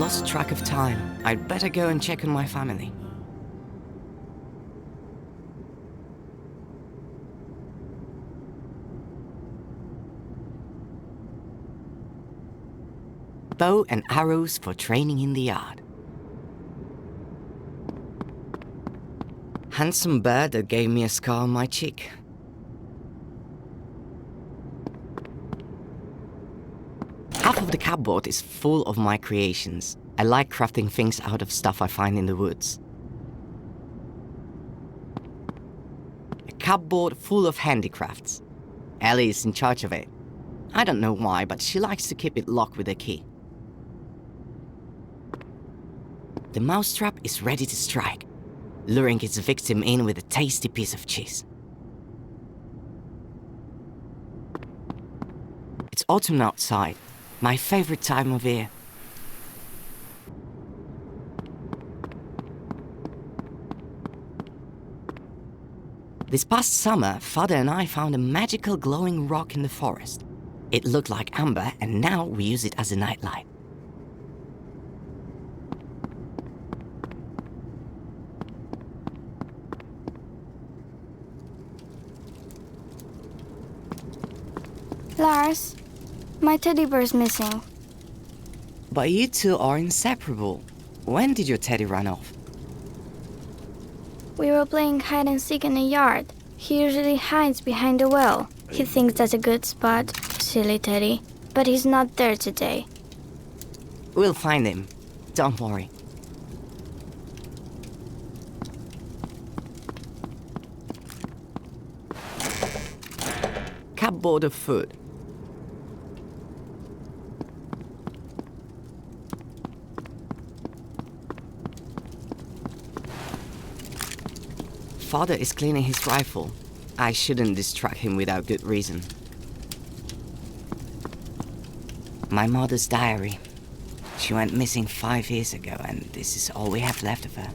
lost track of time. I'd better go and check on my family. Bow and arrows for training in the yard. Handsome bird that gave me a scar on my cheek. Half of the cupboard is full of my creations. I like crafting things out of stuff I find in the woods. A cupboard full of handicrafts. Ellie is in charge of it. I don't know why, but she likes to keep it locked with a key. The mousetrap is ready to strike, luring its victim in with a tasty piece of cheese. It's autumn outside, my favorite time of year. This past summer, Father and I found a magical glowing rock in the forest. It looked like amber, and now we use it as a nightlight. Lars, my teddy bear's missing. But you two are inseparable. When did your teddy run off? We were playing hide and seek in the yard. He usually hides behind the well. He thinks that's a good spot. Silly teddy. But he's not there today. We'll find him. Don't worry. Cupboard of food. Father is cleaning his rifle. I shouldn't distract him without good reason. My mother's diary. She went missing 5 years ago, and this is all we have left of her.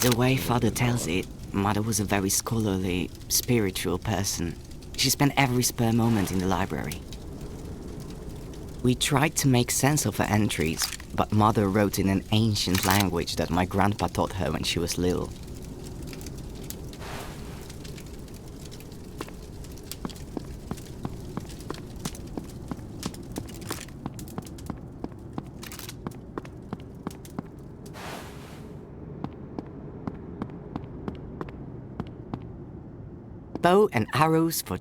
The way Father tells it, Mother was a very scholarly, spiritual person. She spent every spare moment in the library. We tried to make sense of her entries, but Mother wrote in an ancient language that my grandpa taught her when she was little. Bow and arrows for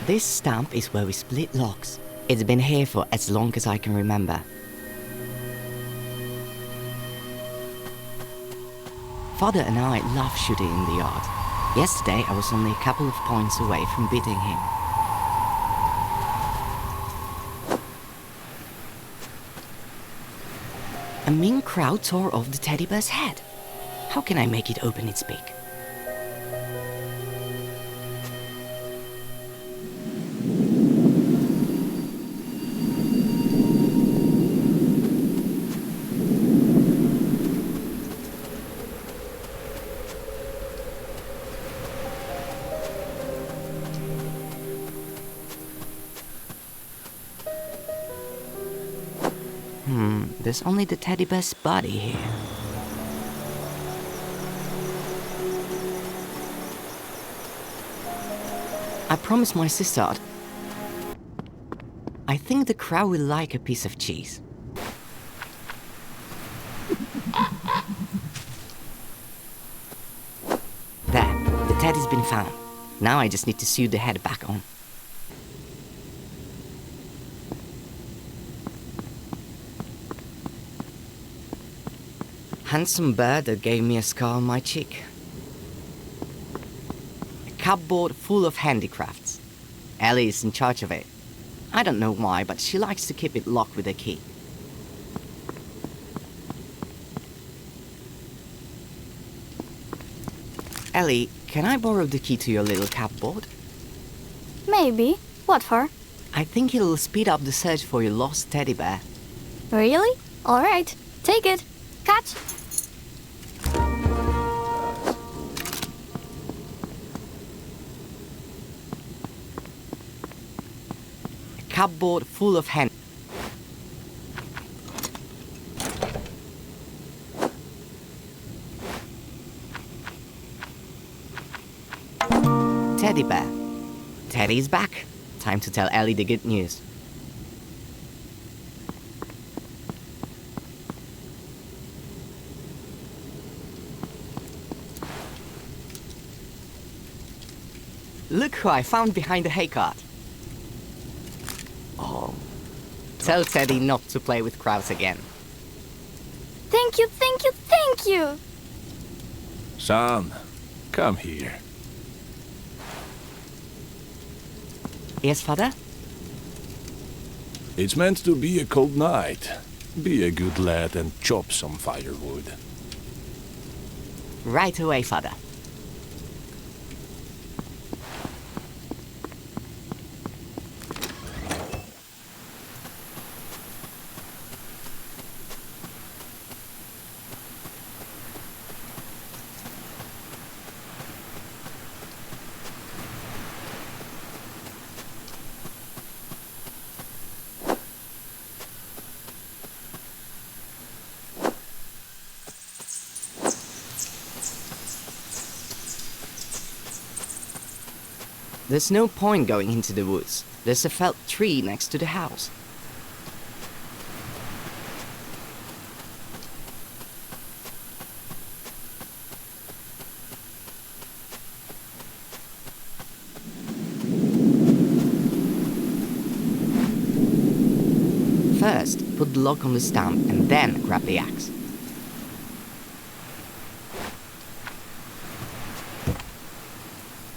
This stamp is where we split locks. It's been here for as long as I can remember. Father and I love shooting in the yard. Yesterday I was only a couple of points away from beating him. A mean crowd tore off the teddy bear's head. How can I make it open its beak? There's only the teddy bear's body here. I promised my sister I think the crowd will like a piece of cheese. There, the teddy's been found. Now I just need to sew the head back on. Handsome bird that gave me a scar on my cheek. A cupboard full of handicrafts. Ellie is in charge of it. I don't know why, but she likes to keep it locked with a key. Ellie, can I borrow the key to your little cupboard? Maybe. What for? I think it'll speed up the search for your lost teddy bear. Really? Alright. Take it. Catch. A cupboard full of hand. Teddy bear. Teddy's back. Time to tell Ellie the good news. Look who I found behind the hay cart. Oh. Tell Teddy not to play with crowds again. Thank you, thank you, thank you! Son, come here. Yes, father? It's meant to be a cold night. Be a good lad and chop some firewood. Right away, father. There's no point going into the woods. There's a felled tree next to the house. First, put the lock on the stump and then grab the axe.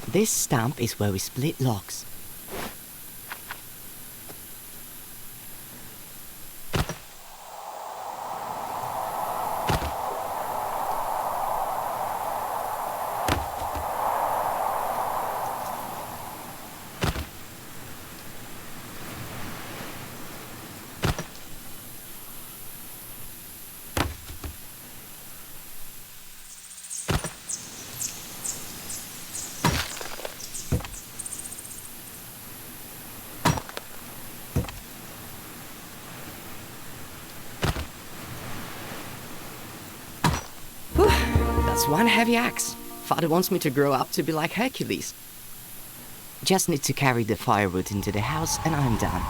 This stump is where we split logs. That's one heavy axe. Father wants me to grow up to be like Hercules. Just need to carry the firewood into the house and I'm done.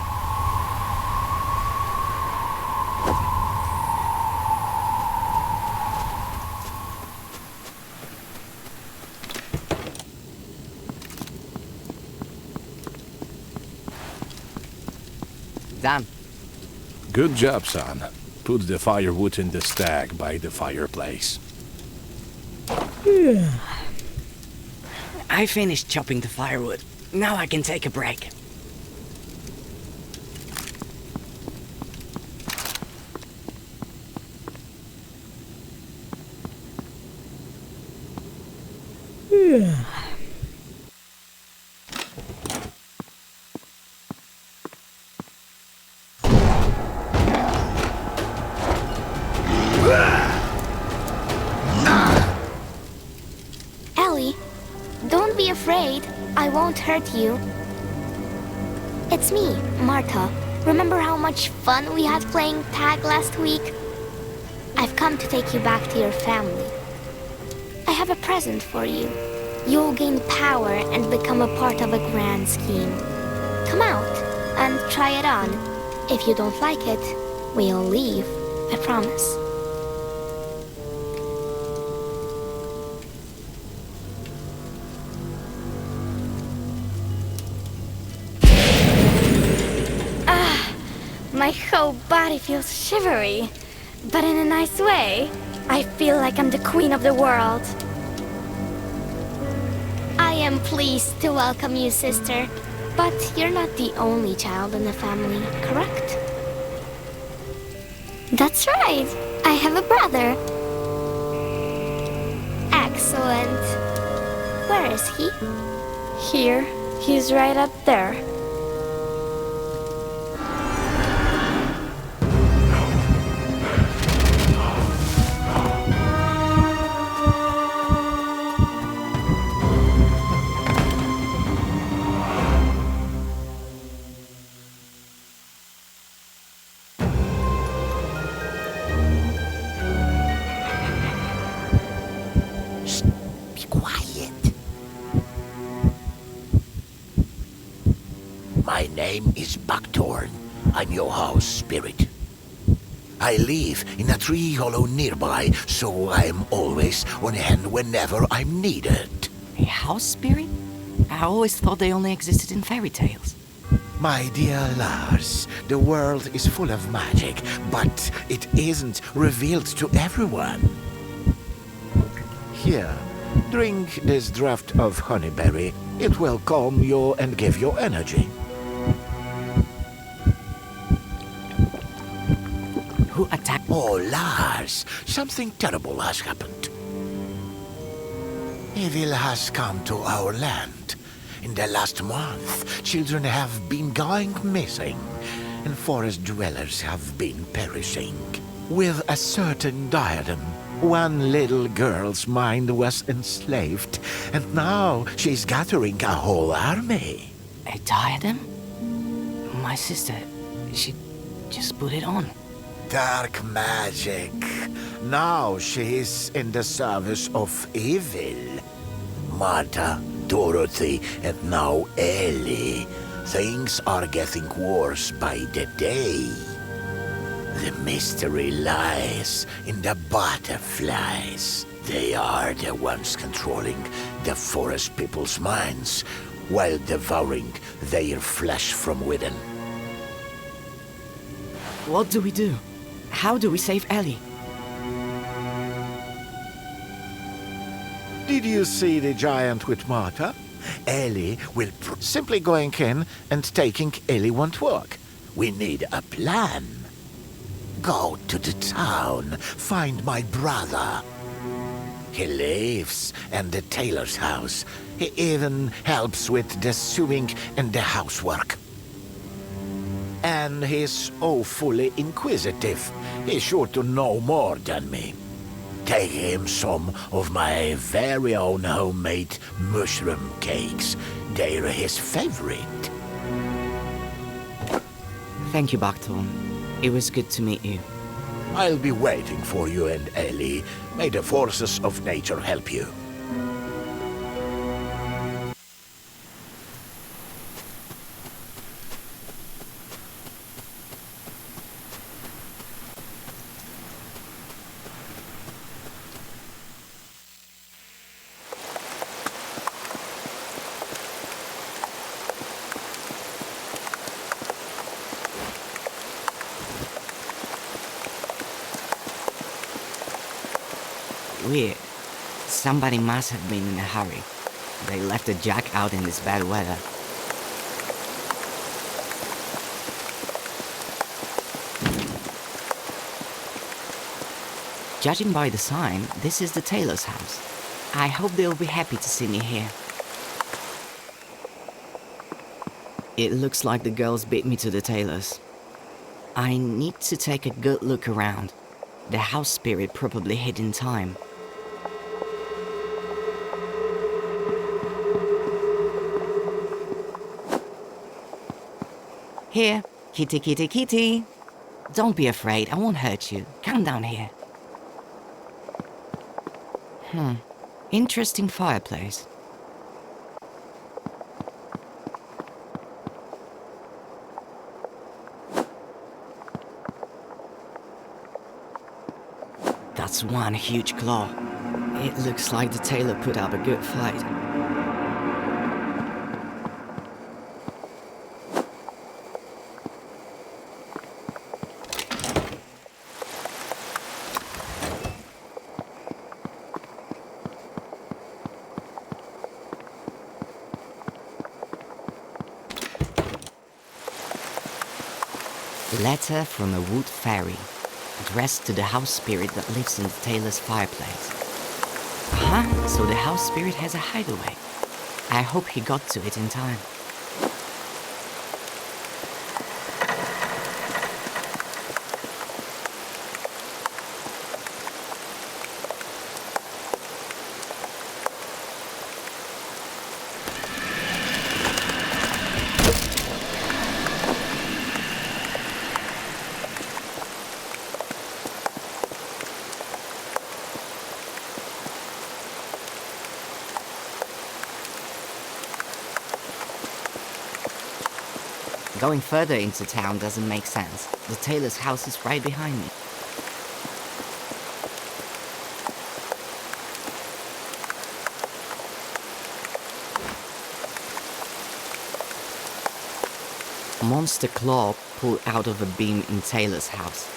Done. Good job, son. Put the firewood in the stack by the fireplace. I finished chopping the firewood. Now I can take a break. Ellie, don't be afraid. I won't hurt you. It's me, Marta. Remember how much fun we had playing tag last week? I've come to take you back to your family. I have a present for you. You'll gain power and become a part of a grand scheme. Come out and try it on. If you don't like it, we'll leave. I promise. My whole body feels shivery, but in a nice way. I feel like I'm the queen of the world. I am pleased to welcome you, sister, but you're not the only child in the family, correct? That's right. I have a brother. Excellent. Where is he? Here. He's right up there. Be quiet. My name is Buckthorn. I'm your house spirit. I live in a tree hollow nearby, so I'm always on hand whenever I'm needed. A house spirit? I always thought they only existed in fairy tales. My dear Lars, the world is full of magic, but it isn't revealed to everyone. Here, drink this draught of honeyberry. It will calm you and give you energy. Who attacked? Oh, Lars, something terrible has happened. Evil has come to our land. In the last month, children have been going missing, and forest dwellers have been perishing. With a certain diadem, one little girl's mind was enslaved, and now she's gathering a whole army. A diadem? My sister, she just put it on. Dark magic. Now she's in the service of evil. Martha, Dorothy, and now Ellie. Things are getting worse by the day. The mystery lies in the butterflies. They are the ones controlling the forest people's minds while devouring their flesh from within. What do we do? How do we save Ellie? Did you see the giant with Martha? Ellie will simply going in and taking Ellie won't work. We need a plan. Go to the town, find my brother. He lives in the tailor's house. He even helps with the sewing and the housework. And he's awfully inquisitive. He's sure to know more than me. Take him some of my very own homemade mushroom cakes. They're his favorite. Thank you, Buckthorn. It was good to meet you. I'll be waiting for you and Ellie. May the forces of nature help you. Weird. Somebody must have been in a hurry. They left the jack out in this bad weather. Judging by the sign, this is the tailor's house. I hope they'll be happy to see me here. It looks like the girls beat me to the tailor's. I need to take a good look around. The house spirit probably hid in time. Here, kitty, kitty, kitty. Don't be afraid, I won't hurt you. Come down here. Interesting fireplace. That's one huge claw. It looks like the tailor put up a good fight. Letter from a wood fairy, addressed to the house spirit that lives in the tailor's fireplace. Aha, so the house spirit has a hideaway. I hope he got to it in time. Going further into town doesn't make sense. The tailor's house is right behind me. A monster claw pulled out of a beam in Taylor's house.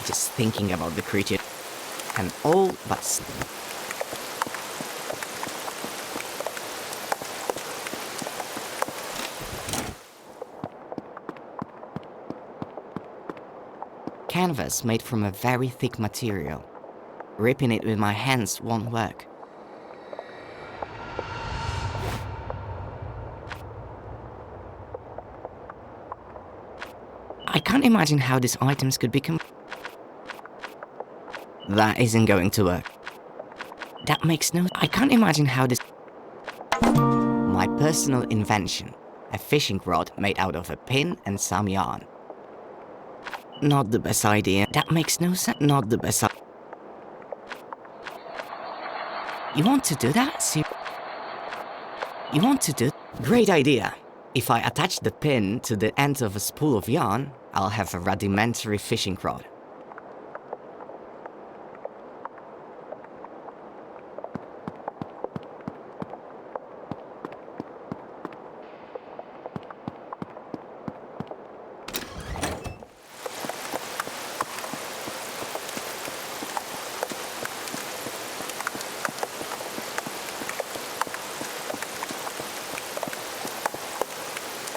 Just thinking about the creature. And all but canvas made from a very thick material. Ripping it with my hands won't work. I can't imagine how these items could become. That isn't going to work. That makes no. I can't imagine how this. My personal invention. A fishing rod made out of a pin and some yarn. Not the best idea. That makes no sense. Not the best. You want to do that? You want to do? Great idea. If I attach the pin to the end of a spool of yarn, I'll have a rudimentary fishing rod.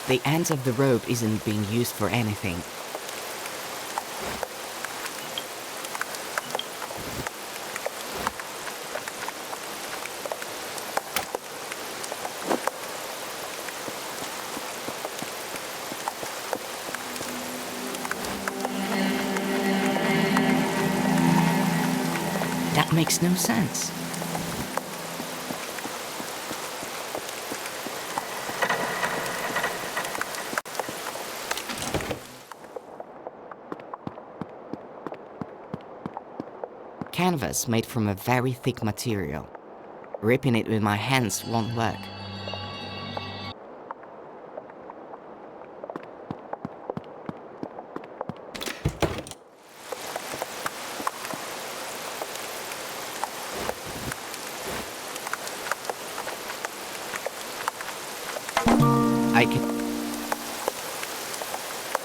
The end of the rope isn't being used for anything. That makes no sense. Canvas made from a very thick material. Ripping it with my hands won't work.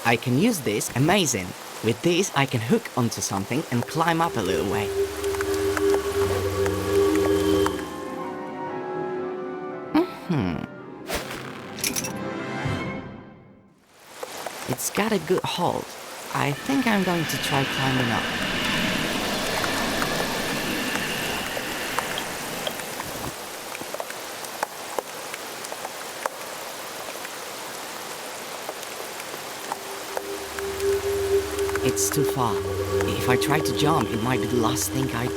I can use this. Amazing. With this, I can hook onto something and climb up a little way. It's got a good hold. I think I'm going to try climbing up. It's too far. If I try to jump, it might be the last thing I...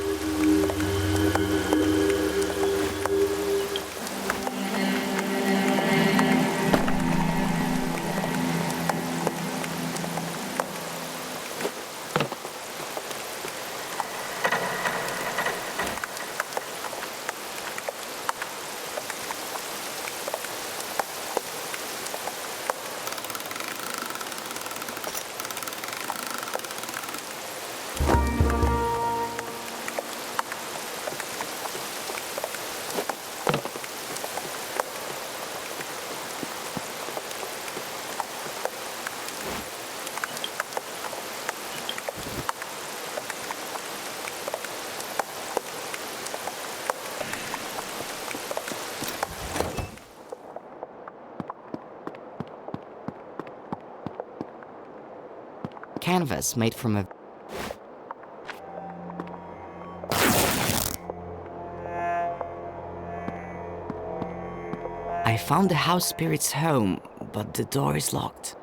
Canvas made from a... I found the house spirit's home, but the door is locked.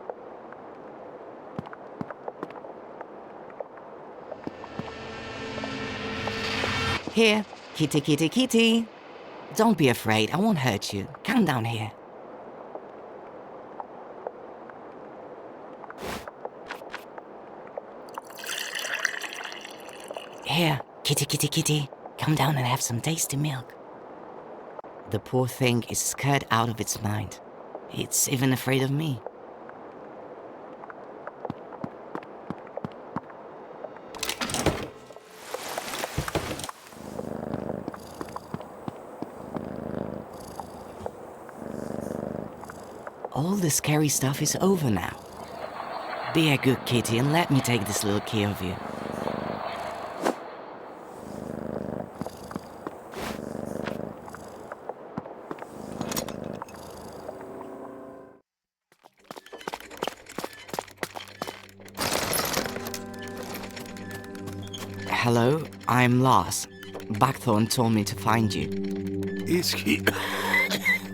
Here, kitty, kitty, kitty. Don't be afraid, I won't hurt you. Come down here. Here, kitty, kitty, kitty. Come down and have some tasty milk. The poor thing is scared out of its mind. It's even afraid of me. All the scary stuff is over now. Be a good kitty and let me take this little key of you. Hello, I'm Lars. Buckthorn told me to find you. Is he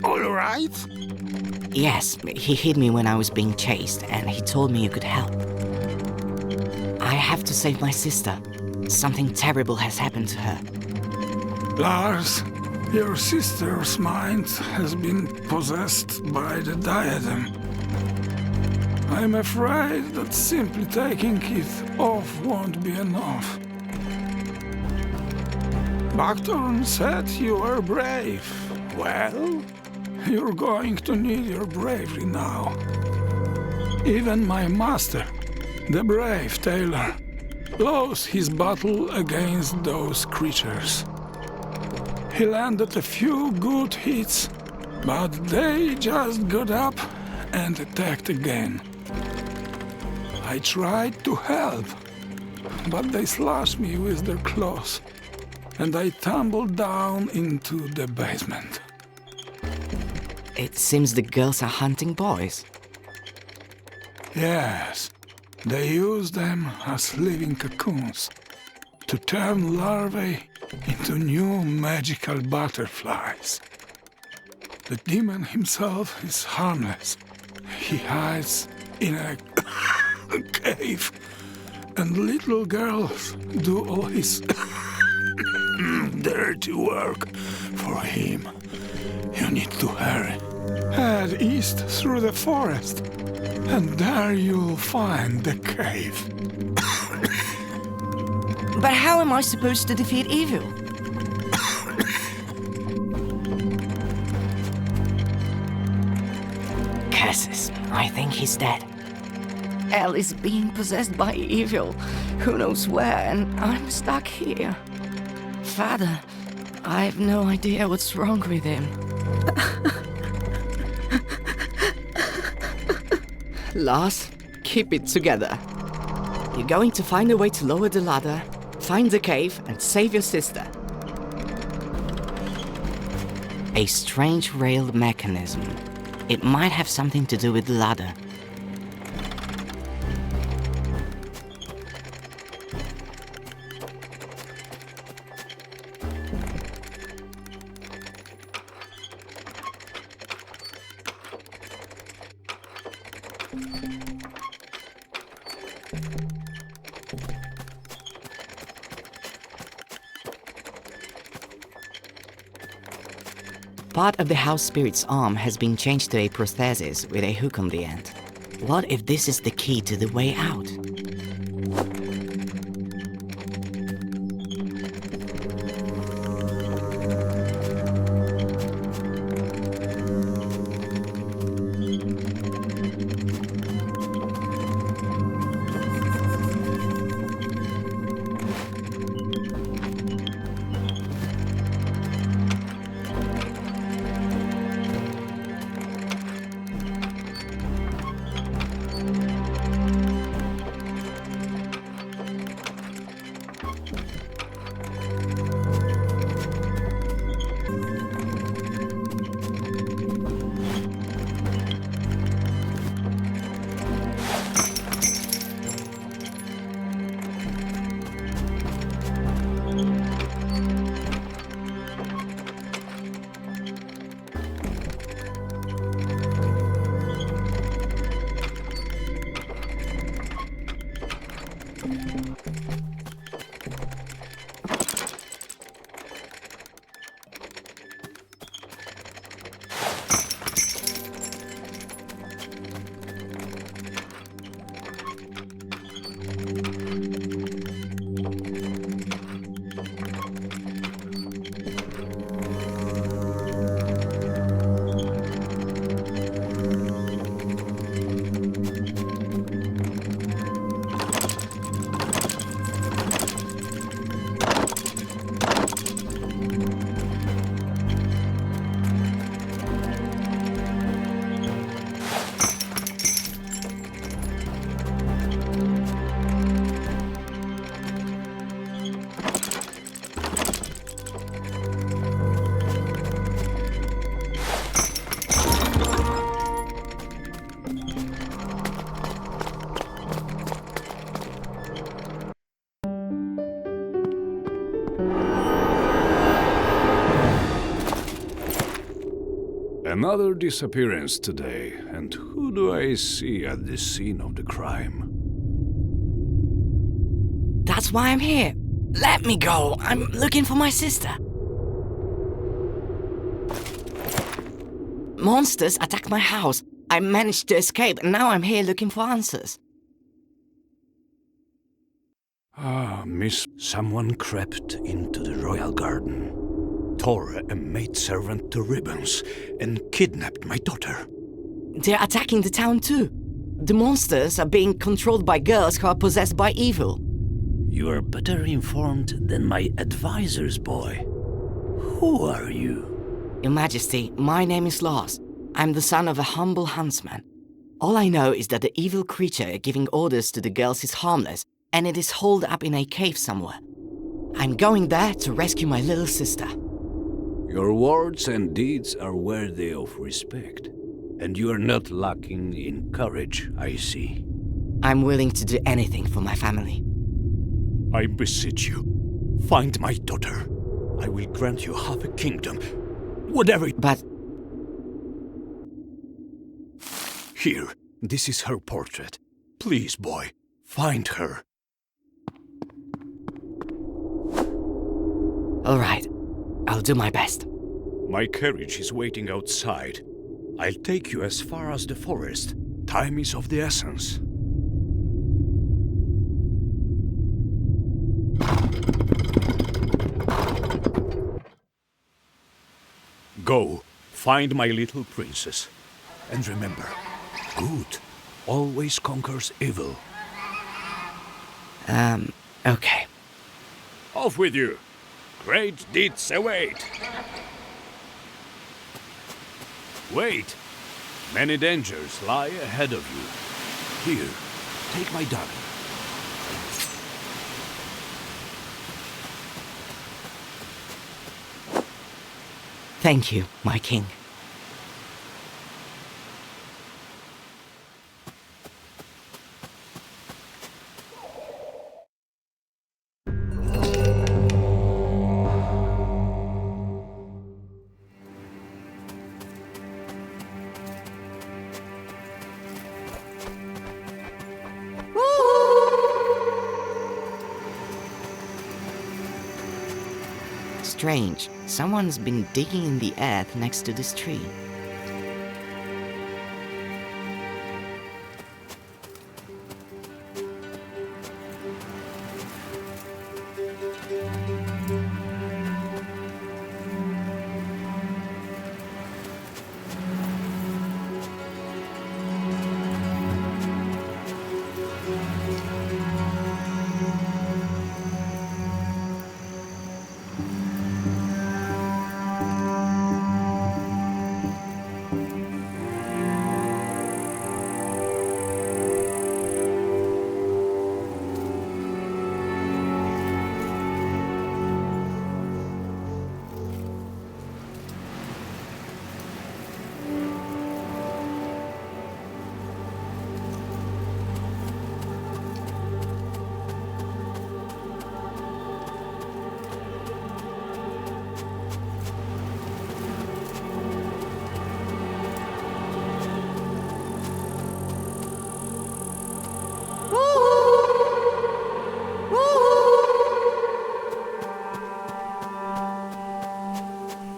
all right? Yes, he hid me when I was being chased, and he told me you could help. I have to save my sister. Something terrible has happened to her. Lars, your sister's mind has been possessed by the diadem. I'm afraid that simply taking it off won't be enough. Buckthorn said you were brave. Well, you're going to need your bravery now. Even my master, the brave tailor, lost his battle against those creatures. He landed a few good hits, but they just got up and attacked again. I tried to help, but they slashed me with their claws, and I tumbled down into the basement. It seems the girls are hunting boys. Yes, they use them as living cocoons to turn larvae into new magical butterflies. The demon himself is harmless. He hides in a cave, and little girls do all his dirty work for him. You need to hurry. Head east through the forest, and there you'll find the cave. But how am I supposed to defeat evil? Curses, I think he's dead. Ellie's being possessed by evil. Who knows where, and I'm stuck here. Father, I have no idea what's wrong with him. Lars, keep it together. You're going to find a way to lower the ladder, find the cave, and save your sister. A strange railed mechanism. It might have something to do with the ladder. Part of the house spirit's arm has been changed to a prosthesis with a hook on the end. What if this is the key to the way out? Another disappearance today, and who do I see at the scene of the crime? That's why I'm here. Let me go. I'm looking for my sister. Monsters attacked my house. I managed to escape, and now I'm here looking for answers. Ah, miss, someone crept into the royal garden, tore a maidservant to ribbons, and kidnapped my daughter. They're attacking the town too. The monsters are being controlled by girls who are possessed by evil. You are better informed than my advisors, boy. Who are you? Your Majesty, my name is Lars. I'm the son of a humble huntsman. All I know is that the evil creature giving orders to the girls is harmless, and it is holed up in a cave somewhere. I'm going there to rescue my little sister. Your words and deeds are worthy of respect, and you are not lacking in courage, I see. I'm willing to do anything for my family. I beseech you, find my daughter. I will grant you half a kingdom, whatever. But Here, this is her portrait. Please, boy, find her. all right, I'll do my best. My carriage is waiting outside. I'll take you as far as the forest. Time is of the essence. Go, find my little princess. And remember, good always conquers evil. Okay. Off with you! Great deeds await! Wait! Many dangers lie ahead of you. Here, take my dagger. Thank you, my king. Strange. Someone's been digging in the earth next to this tree.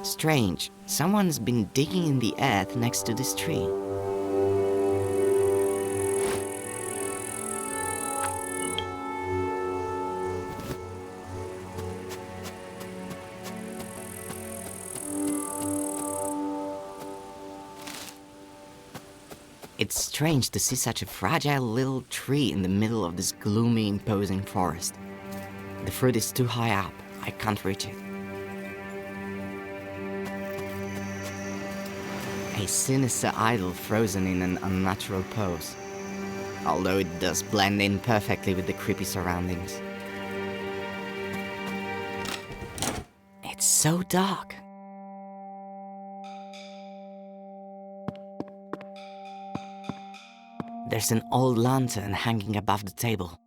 Strange. Someone's been digging in the earth next to this tree. It's strange to see such a fragile little tree in the middle of this gloomy, imposing forest. The fruit is too high up. I can't reach it. A sinister idol frozen in an unnatural pose. Although it does blend in perfectly with the creepy surroundings. It's so dark. There's an old lantern hanging above the table.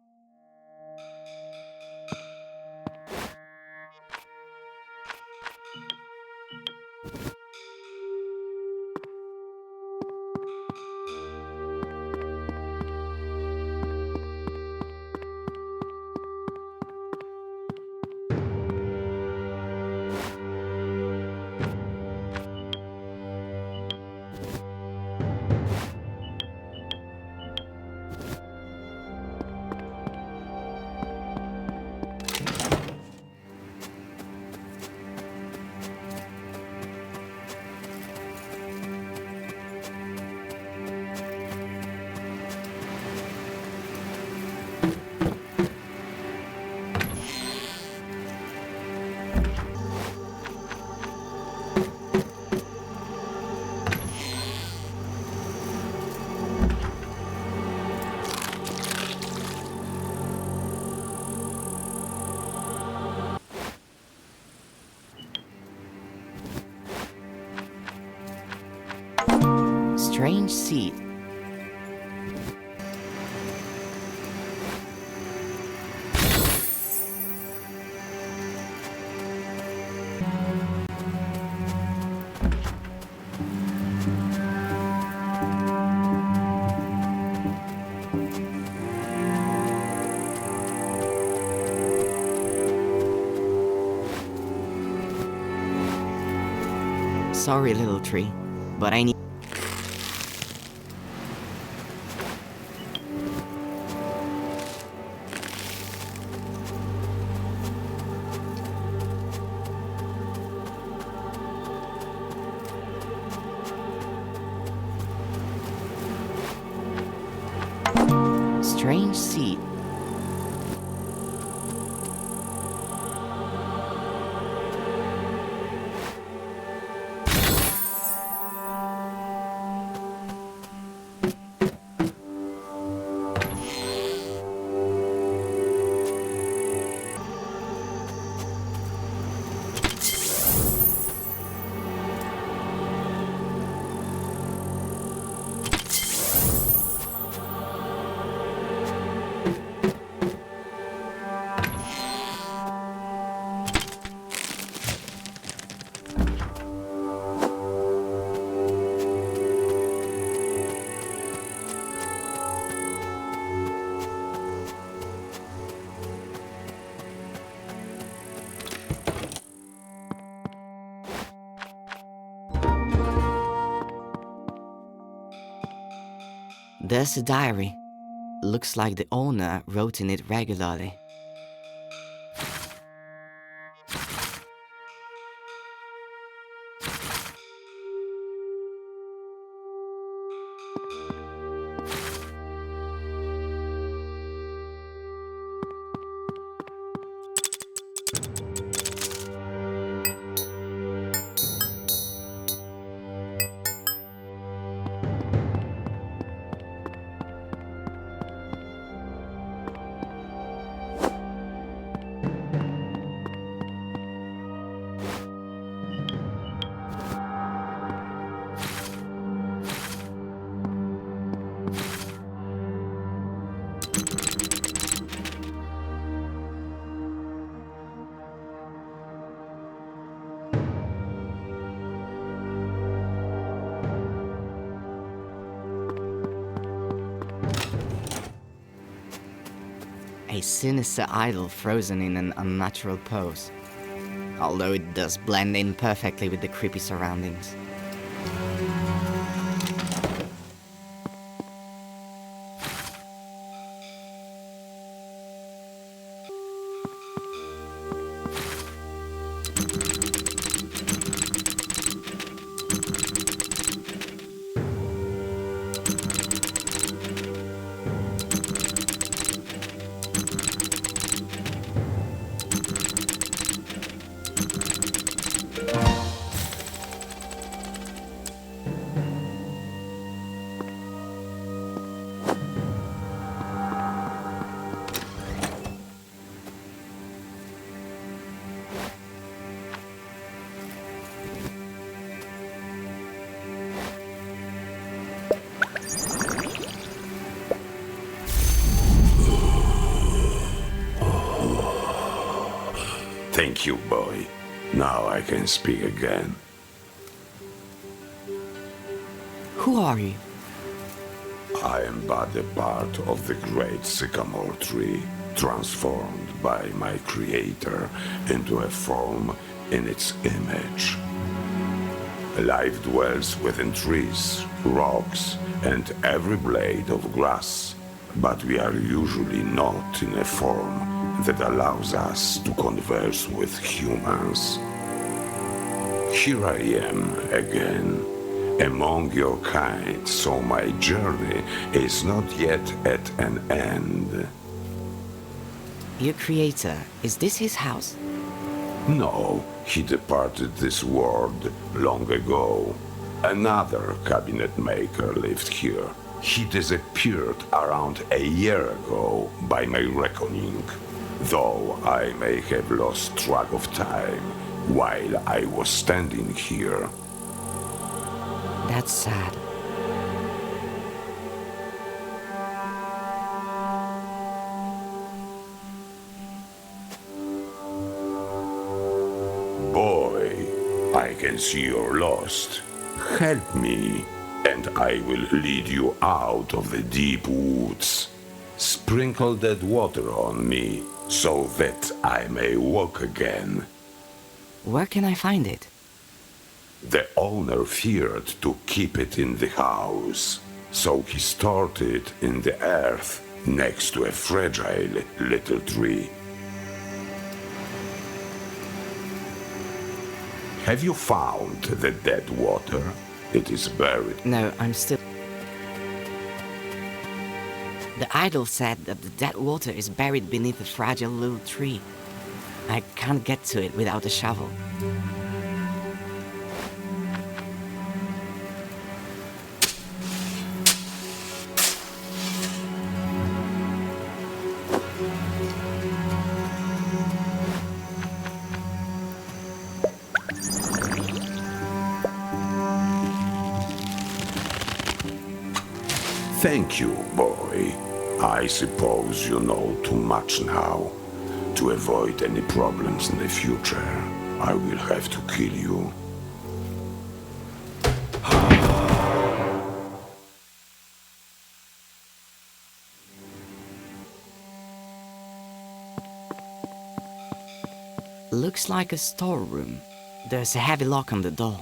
strange seed. Sorry, little tree, but I need... Strange seed. There's a diary. Looks like the owner wrote in it regularly. A sinister idol frozen in an unnatural pose, although it does blend in perfectly with the creepy surroundings. Thank you, boy. Now I can speak again. Who are you? I am but a part of the great sycamore tree, transformed by my creator into a form in its image. Life dwells within trees, rocks, and every blade of grass, but we are usually not in a form that allows us to converse with humans. Here I am again, among your kind, so my journey is not yet at an end. Your creator, is this his house? No, he departed this world long ago. Another cabinet maker lived here. He disappeared around a year ago by my reckoning, though I may have lost track of time while I was standing here. That's sad. can see you're lost. Help me, and I will lead you out of the deep woods. Sprinkle that water on me, so that I may walk again. Where can I find it? The owner feared to keep it in the house, so he stored it in the earth next to a fragile little tree. Have you found the dead water? It is buried. No, I'm still... The idol said that the dead water is buried beneath a fragile little tree. I can't get to it without a shovel. Thank you, boy. I suppose you know too much now. To avoid any problems in the future, I will have to kill you. Looks like a storeroom. There's a heavy lock on the door.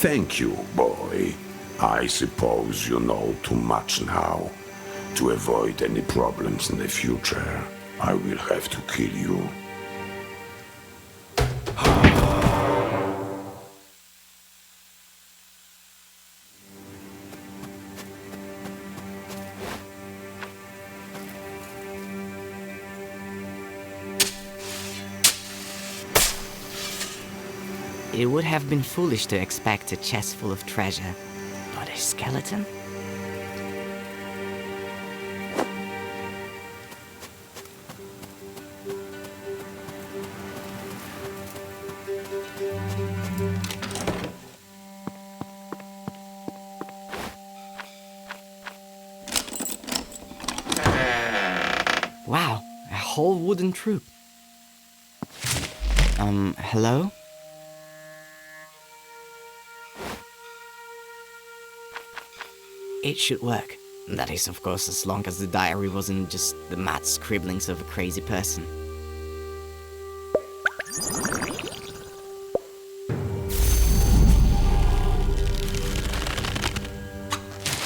Thank you, boy. I suppose you know too much now. To avoid any problems in the future, I will have to kill you. It would have been foolish to expect a chest full of treasure, but a skeleton? Wow, a whole wooden troop. Hello? It should work. That is, of course, as long as the diary wasn't just the mad scribblings of a crazy person.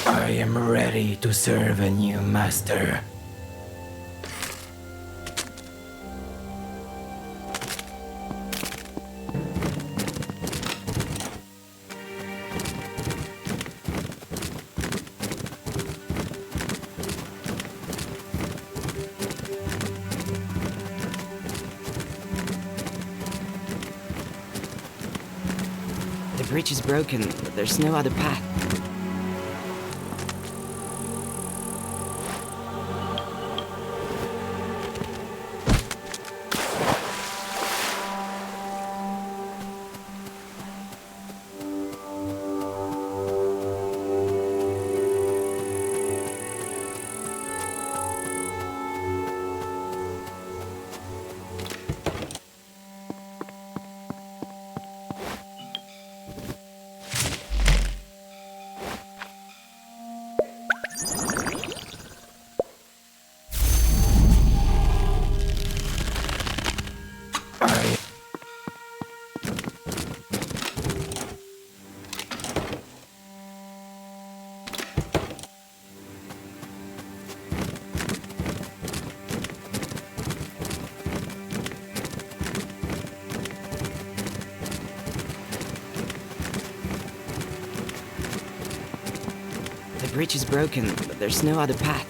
I am ready to serve a new master. The bridge is broken, but there's no other path. The bridge is broken, but there's no other path.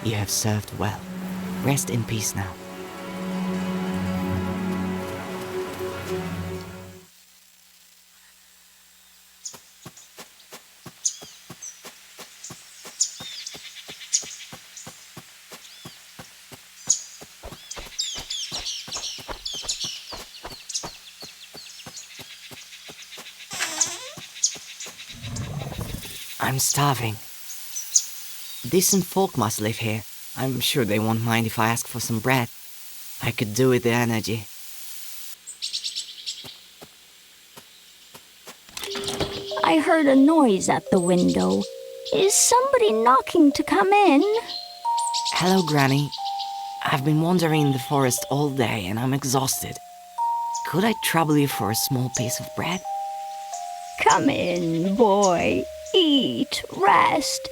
You have served well. Rest in peace now. I'm starving. Decent folk must live here. I'm sure they won't mind if I ask for some bread. I could do with the energy. I heard a noise at the window. Is somebody knocking to come in? Hello, Granny. I've been wandering in the forest all day and I'm exhausted. Could I trouble you for a small piece of bread? Come in, boy. Eat, rest.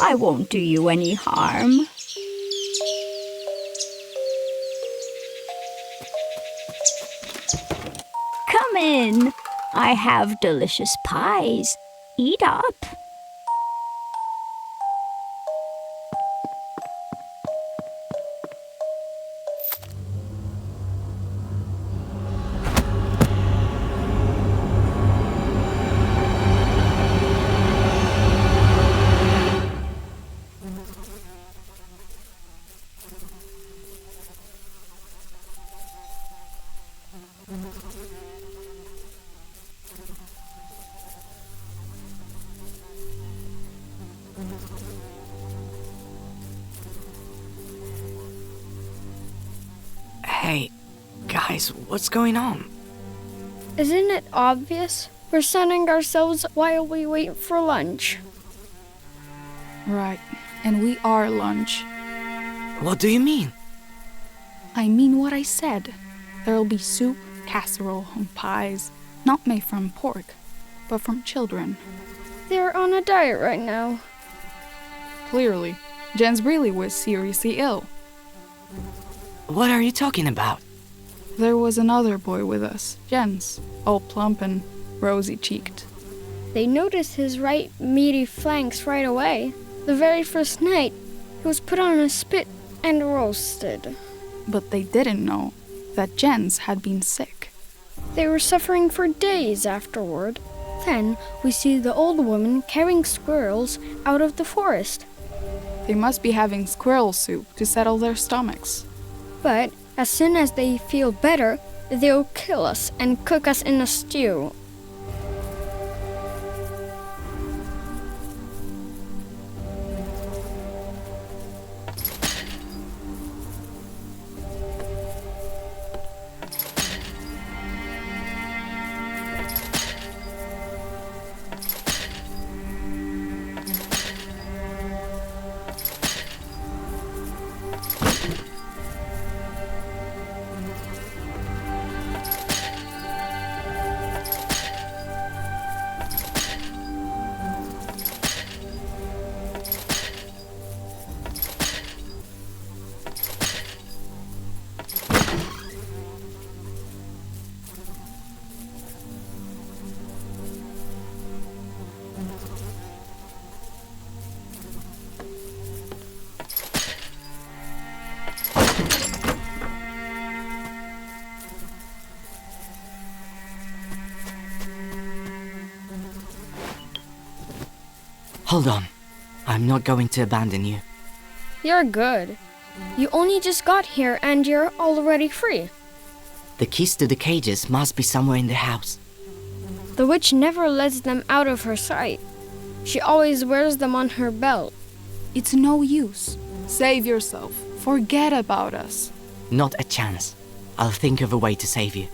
I won't do you any harm. Come in. I have delicious pies. Eat up. Hey, guys, what's going on? Isn't it obvious? We're sunning ourselves while we wait for lunch. Right, and we are lunch. What do you mean? I mean what I said. There'll be soup, casserole, and pies, not made from pork, but from children. They're on a diet right now. Clearly, Jens really was seriously ill. What are you talking about? There was another boy with us, Jens, all plump and rosy-cheeked. They noticed his right meaty flanks right away. The very first night, he was put on a spit and roasted. But they didn't know that Jens had been sick. They were suffering for days afterward. Then we see the old woman carrying squirrels out of the forest. They must be having squirrel soup to settle their stomachs. But as soon as they feel better, they'll kill us and cook us in a stew. Hold on. I'm not going to abandon you. You're good. You only just got here and you're already free. The keys to the cages must be somewhere in the house. The witch never lets them out of her sight. She always wears them on her belt. It's no use. Save yourself. Forget about us. Not a chance. I'll think of a way to save you.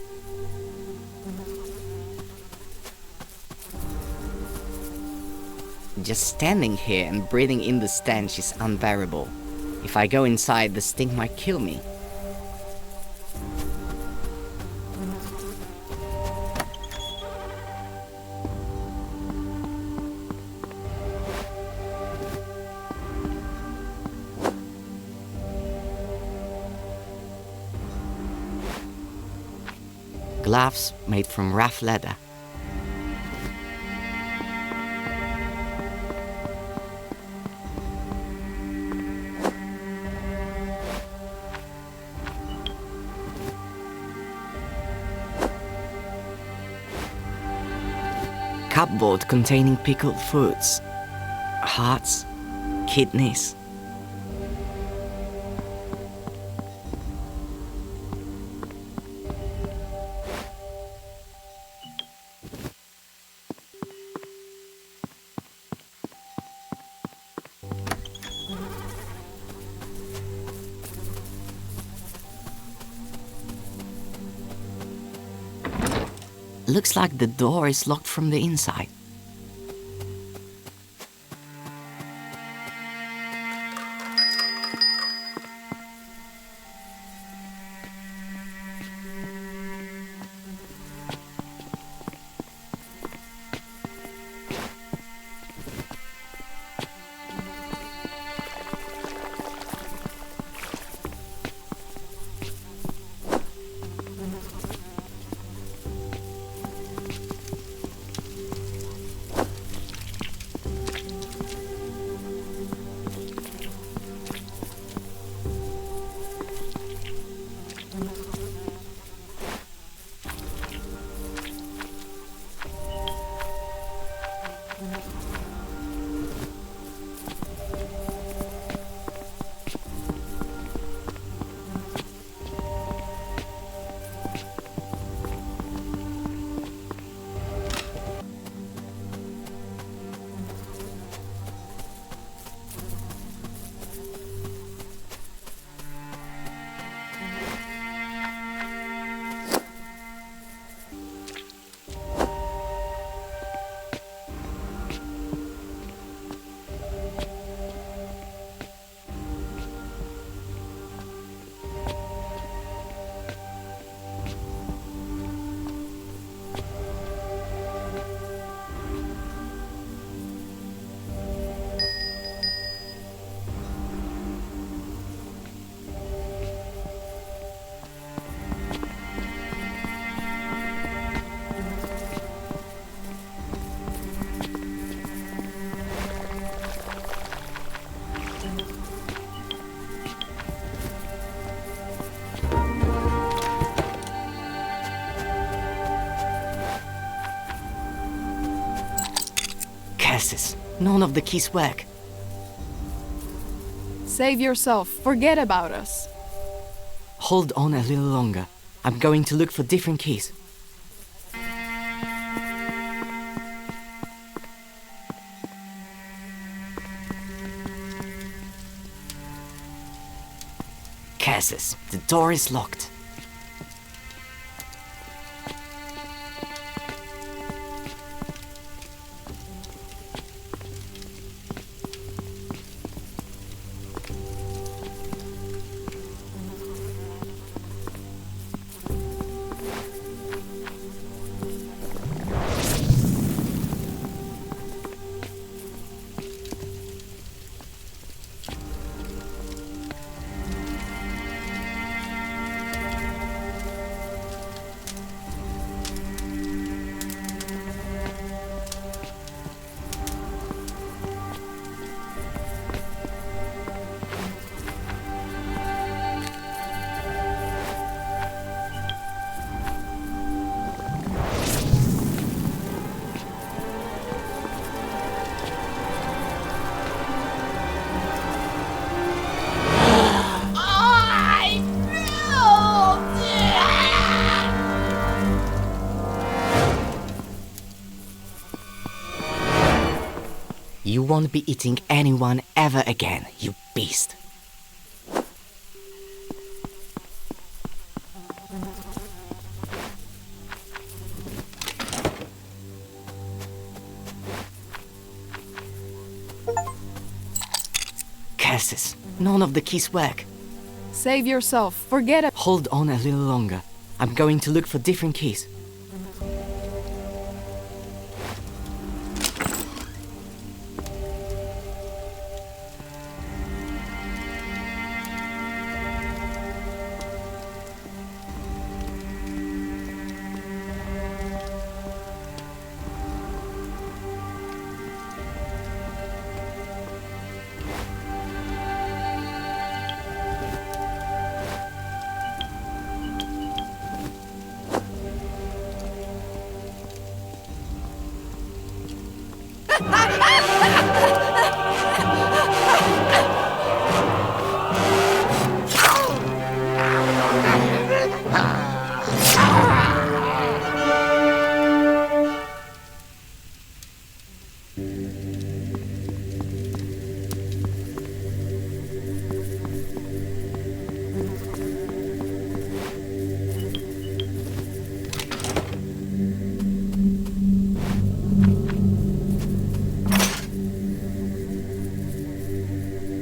Just standing here and breathing in the stench is unbearable. If I go inside, the stink might kill me. Gloves made from rough leather. Cupboard containing pickled foods, hearts, kidneys. Looks like the door is locked from the inside. None of the keys work. Save yourself. Forget about us. Hold on a little longer. I'm going to look for different keys. Curses, the door is locked. You won't be eating anyone ever again, you beast. Curses! None of the keys work. Save yourself. Forget it. Hold on a little longer. I'm going to look for different keys.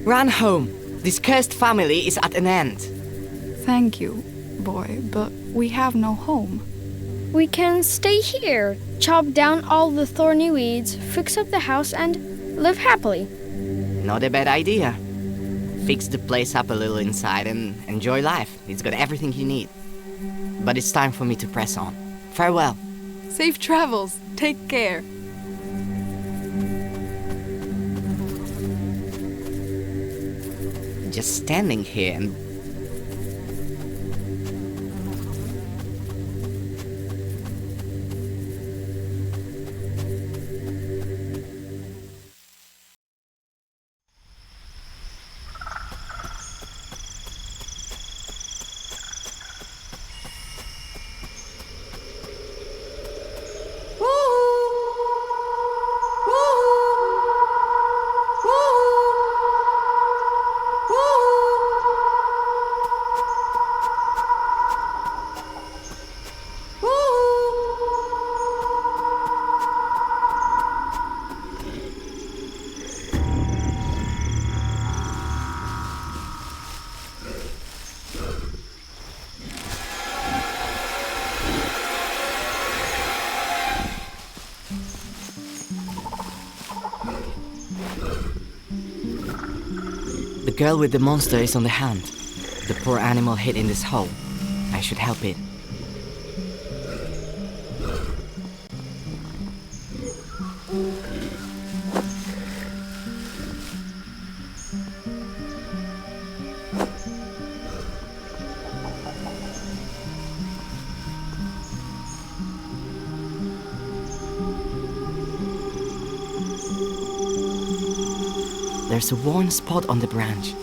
Run home. This cursed family is at an end. Thank you, boy, but we have no home. We can stay here, chop down all the thorny weeds, fix up the house, and live happily. Not a bad idea. Fix the place up a little inside and enjoy life. It's got everything you need. But it's time for me to press on. Farewell. Safe travels. Take care. Just standing here and... The girl with the monster is on the hunt. The poor animal hid in this hole. I should help it. There's a worn spot on the branch.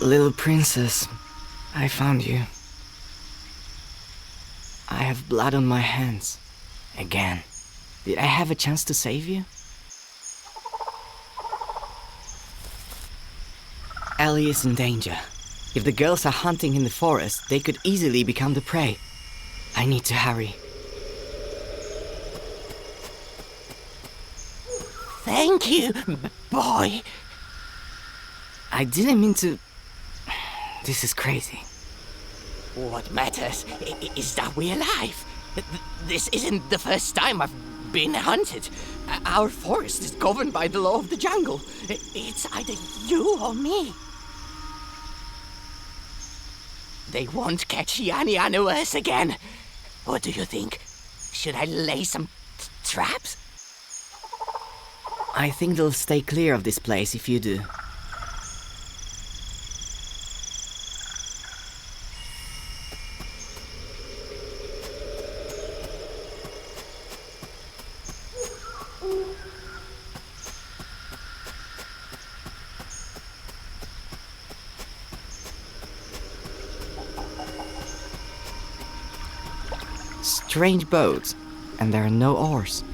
Little princess, I found you. I have blood on my hands. Again. Did I have a chance to save you? Ellie is in danger. If the girls are hunting in the forest, they could easily become the prey. I need to hurry. Thank you, boy. I didn't mean to... This is crazy. What matters is that we're alive. This isn't the first time I've been hunted. Our forest is governed by the law of the jungle. It's either you or me. They won't catch any unawares again. What do you think? Should I lay some traps? I think they'll stay clear of this place if you do. Strange boats, and there are no oars.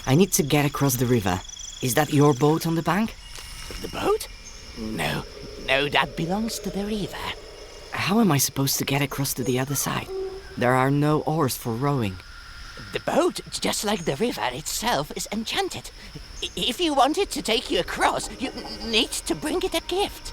I need to get across the river. Is that your boat on the bank? The boat? No, that belongs to the river. How am I supposed to get across to the other side? There are no oars for rowing. The boat, just like the river itself, is enchanted. If you want it to take you across, you need to bring it a gift.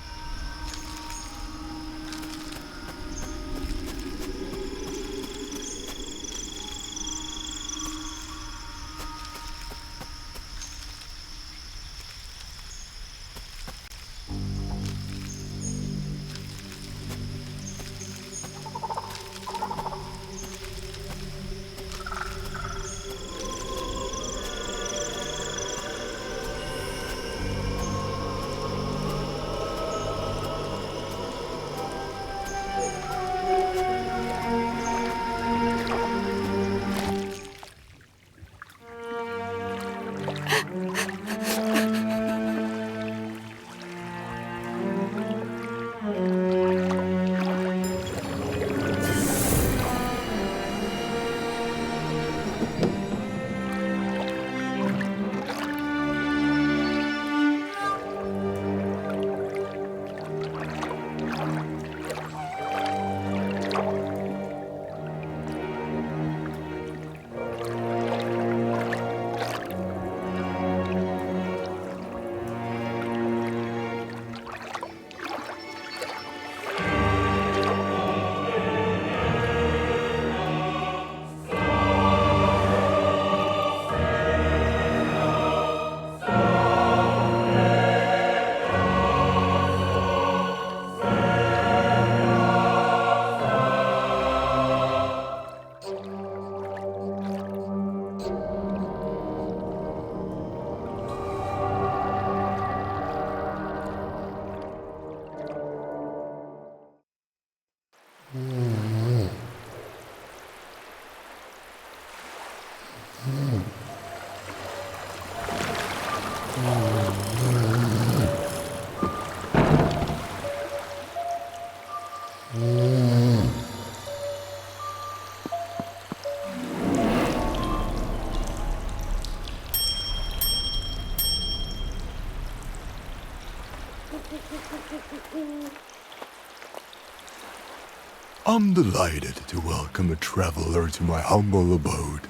I'm delighted to welcome a traveler to my humble abode.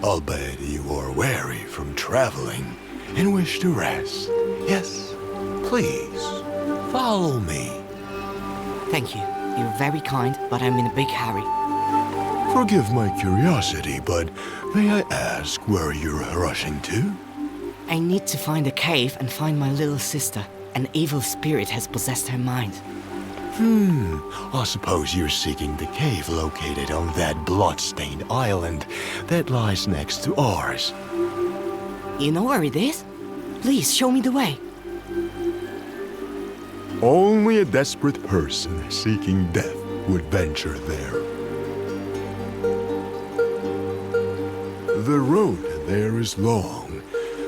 I'll bet you are weary from traveling and wish to rest. Yes, please, follow me. Thank you. You're very kind, but I'm in a big hurry. Forgive my curiosity, but may I ask where you're rushing to? I need to find a cave and find my little sister. An evil spirit has possessed her mind. I suppose you're seeking the cave located on that blood-stained island that lies next to ours. You know where it is? Please, show me the way. Only a desperate person seeking death would venture there. The road there is long.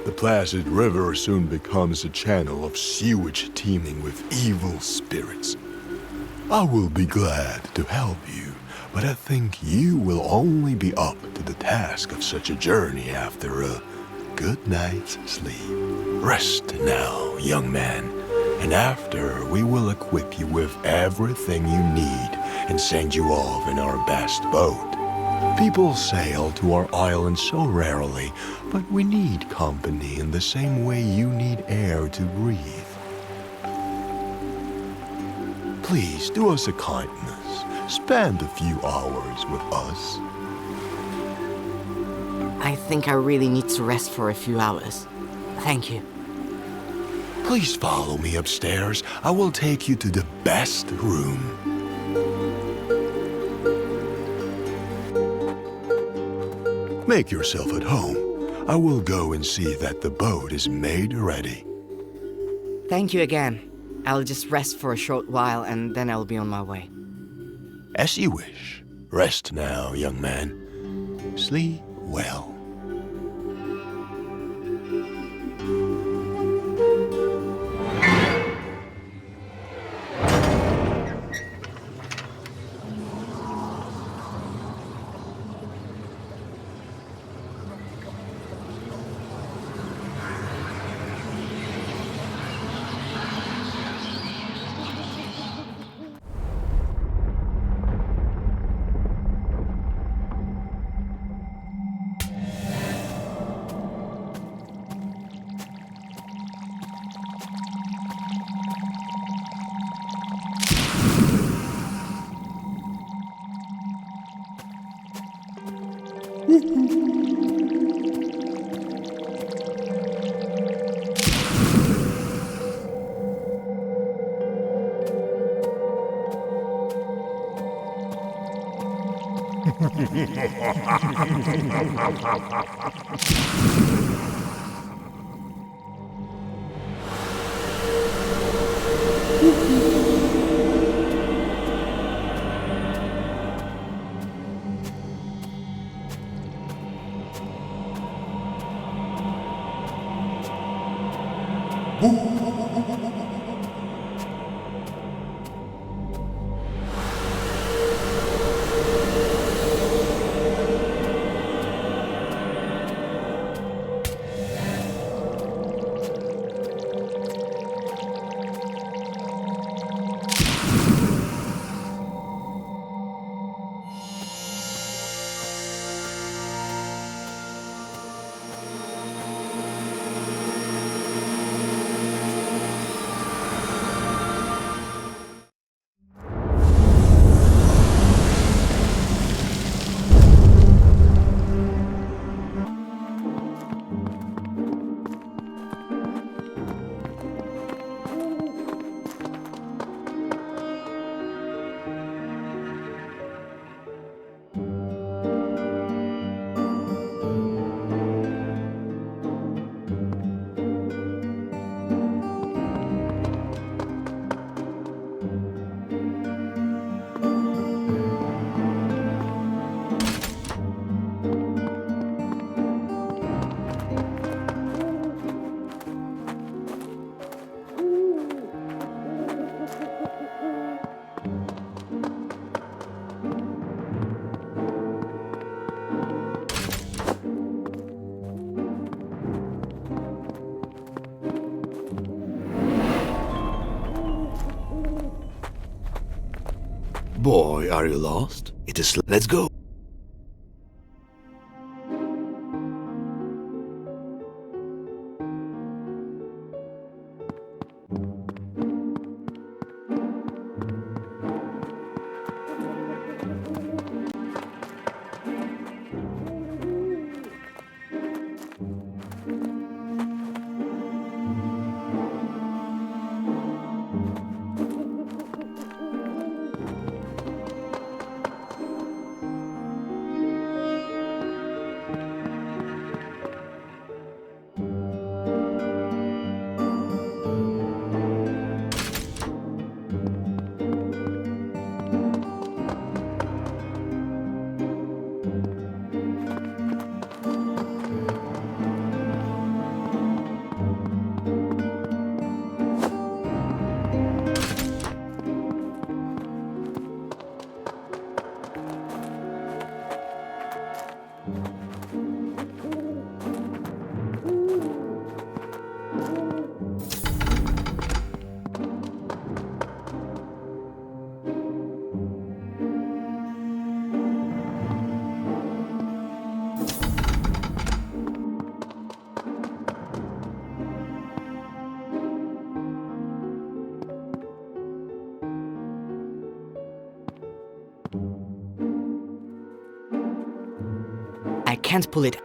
The placid river soon becomes a channel of sewage teeming with evil spirits. I will be glad to help you, but I think you will only be up to the task of such a journey after a good night's sleep. Rest now, young man, and after we will equip you with everything you need and send you off in our best boat. People sail to our island so rarely, but we need company in the same way you need air to breathe. Please do us a kindness. Spend a few hours with us. I think I really need to rest for a few hours. Thank you. Please follow me upstairs. I will take you to the best room. Make yourself at home. I will go and see that the boat is made ready. Thank you again. I'll just rest for a short while and then I'll be on my way. As you wish. Rest now, young man. Sleep well. Boy, are you lost? It is... Let's go. can't pull it.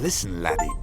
Listen, laddie.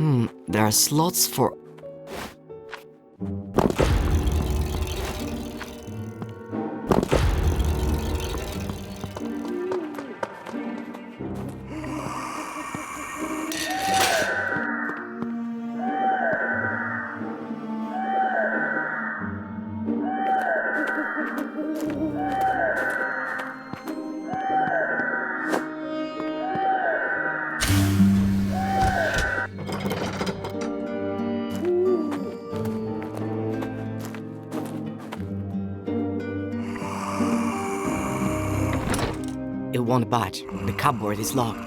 There are slots for... It won't budge. The cupboard is locked.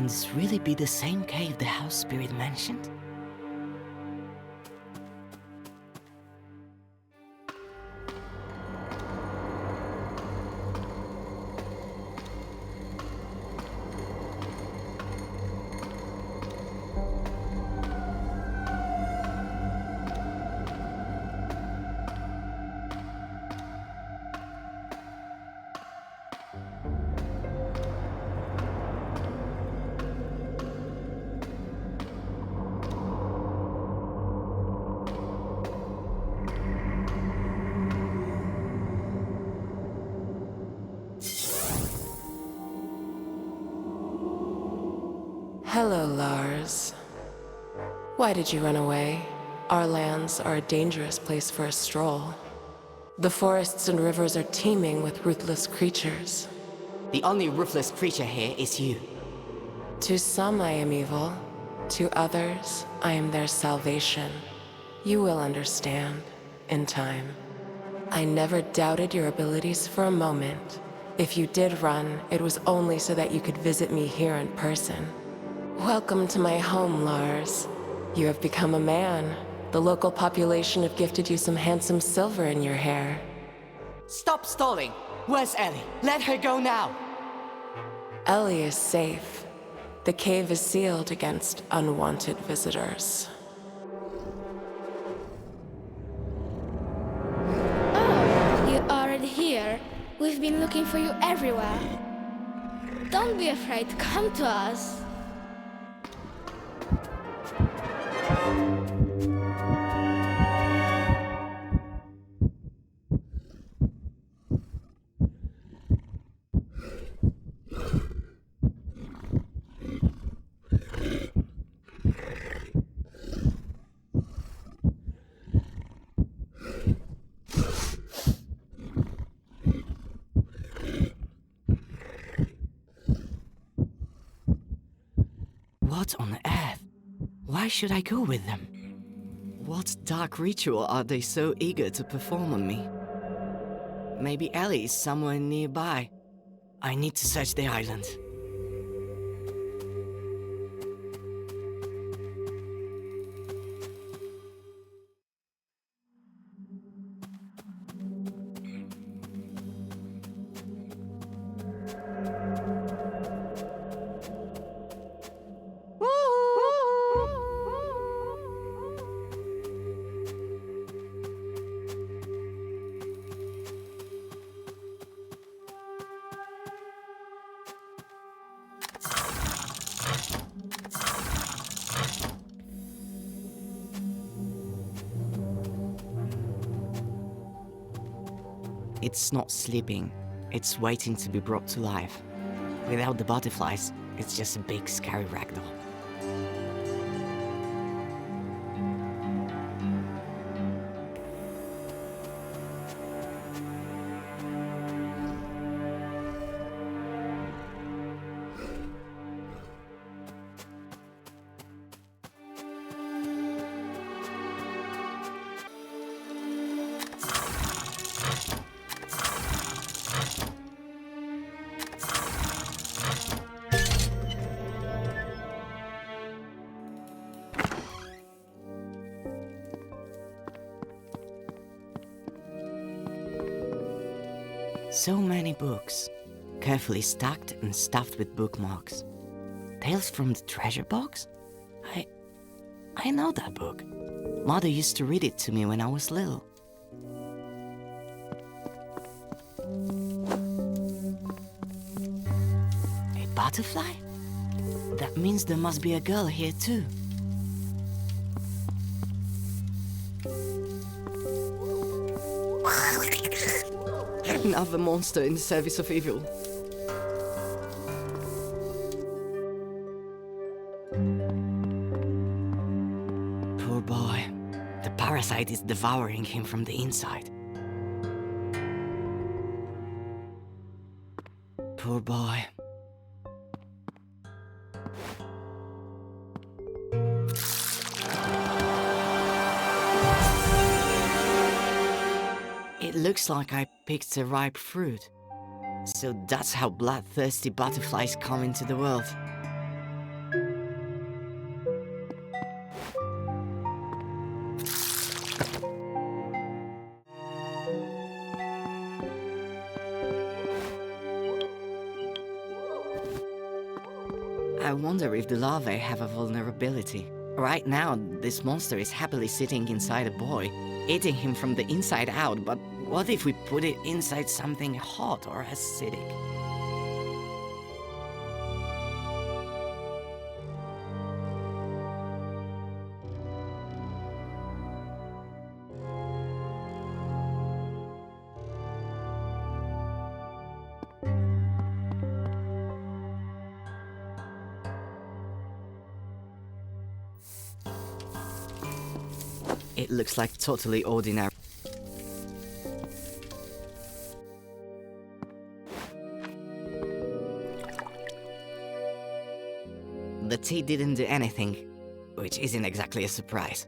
Can this really be the same cave the house spirit mentioned? Hello, Lars. Why did you run away? Our lands are a dangerous place for a stroll. The forests and rivers are teeming with ruthless creatures. The only ruthless creature here is you. To some I am evil. To others, I am their salvation. You will understand, in time. I never doubted your abilities for a moment. If you did run, it was only so that you could visit me here in person. Welcome to my home, Lars. You have become a man. The local population have gifted you some handsome silver in your hair. Stop stalling! Where's Ellie? Let her go now! Ellie is safe. The cave is sealed against unwanted visitors. Oh, you're already here. We've been looking for you everywhere. Don't be afraid, come to us. What on earth? Why should I go with them? What dark ritual are they so eager to perform on me? Maybe Ellie is somewhere nearby. I need to search the island. It's not sleeping, it's waiting to be brought to life. Without the butterflies, it's just a big scary ragdoll. So many books, carefully stacked and stuffed with bookmarks. Tales from the Treasure Box? I know that book. Mother used to read it to me when I was little. A butterfly? That means there must be a girl here too. Another monster in the service of evil. Poor boy. The parasite is devouring him from the inside. Poor boy. It looks like I picked a ripe fruit. So that's how bloodthirsty butterflies come into the world. I wonder if the larvae have a vulnerability. Right now, this monster is happily sitting inside a boy, eating him from the inside out, but what if we put it inside something hot or acidic? It looks like totally ordinary. The tea didn't do anything, which isn't exactly a surprise.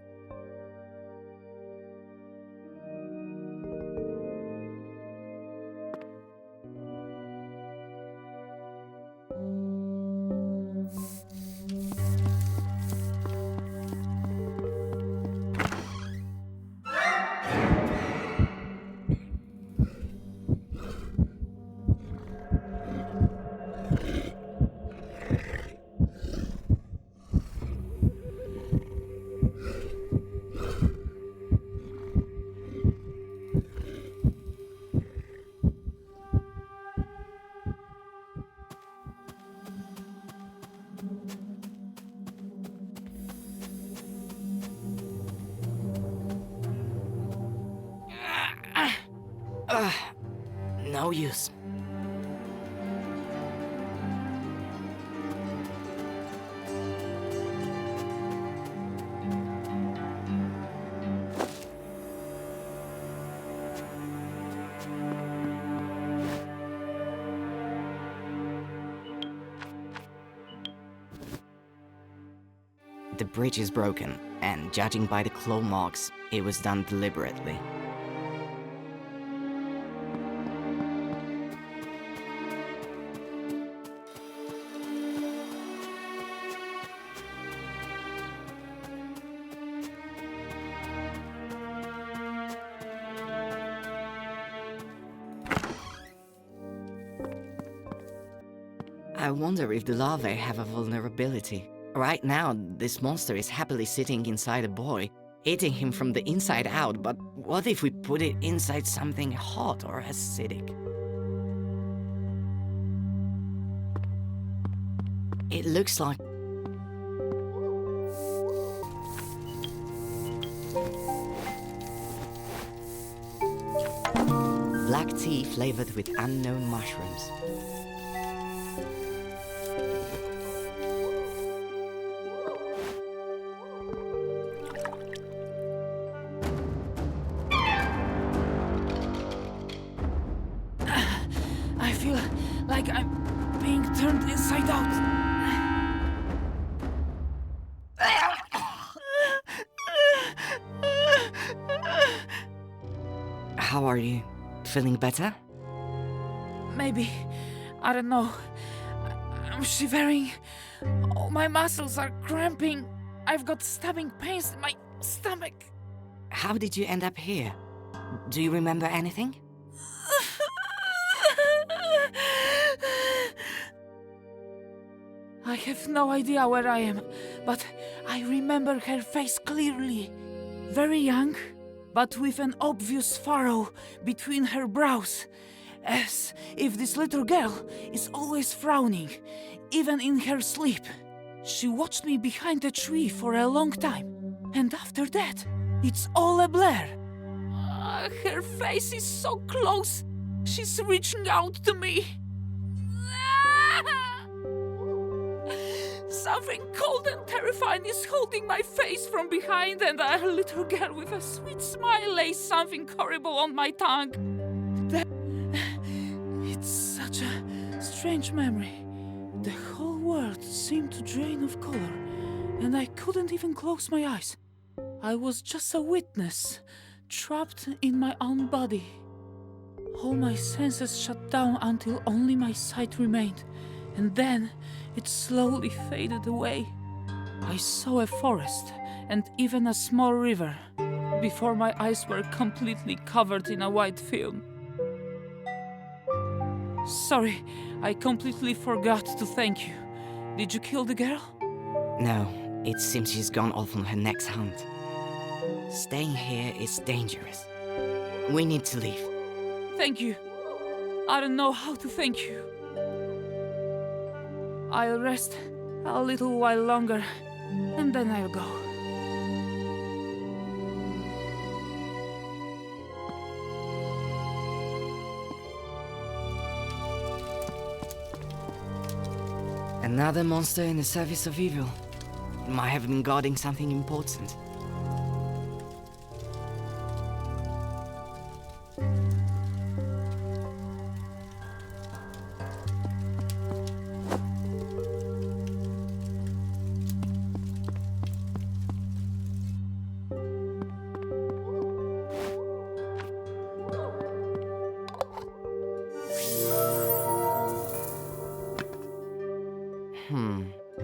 No use. The bridge is broken, and judging by the claw marks, it was done deliberately. I wonder if the larvae have a vulnerability. Right now, this monster is happily sitting inside a boy, eating him from the inside out, but what if we put it inside something hot or acidic? It looks like... black tea flavored with unknown mushrooms. I feel like I'm being turned inside out. How are you? Feeling better? Maybe. I don't know. I'm shivering. All my muscles are cramping. I've got stabbing pains in my stomach. How did you end up here? Do you remember anything? I have no idea where I am, but I remember her face clearly. Very young, but with an obvious furrow between her brows, as if this little girl is always frowning, even in her sleep. She watched me behind a tree for a long time, and after that, it's all a blur. Her face is so close. She's reaching out to me. Something cold and terrifying is holding my face from behind, and a little girl with a sweet smile lays something horrible on my tongue. It's such a strange memory. The whole world seemed to drain of color, and I couldn't even close my eyes. I was just a witness, trapped in my own body. All my senses shut down until only my sight remained, and then it slowly faded away. I saw a forest and even a small river before my eyes were completely covered in a white film. Sorry, I completely forgot to thank you. Did you kill the girl? No, it seems she's gone off on her next hunt. Staying here is dangerous. We need to leave. Thank you. I don't know how to thank you. I'll rest a little while longer, and then I'll go. Another monster in the service of evil. It might have been guarding something important.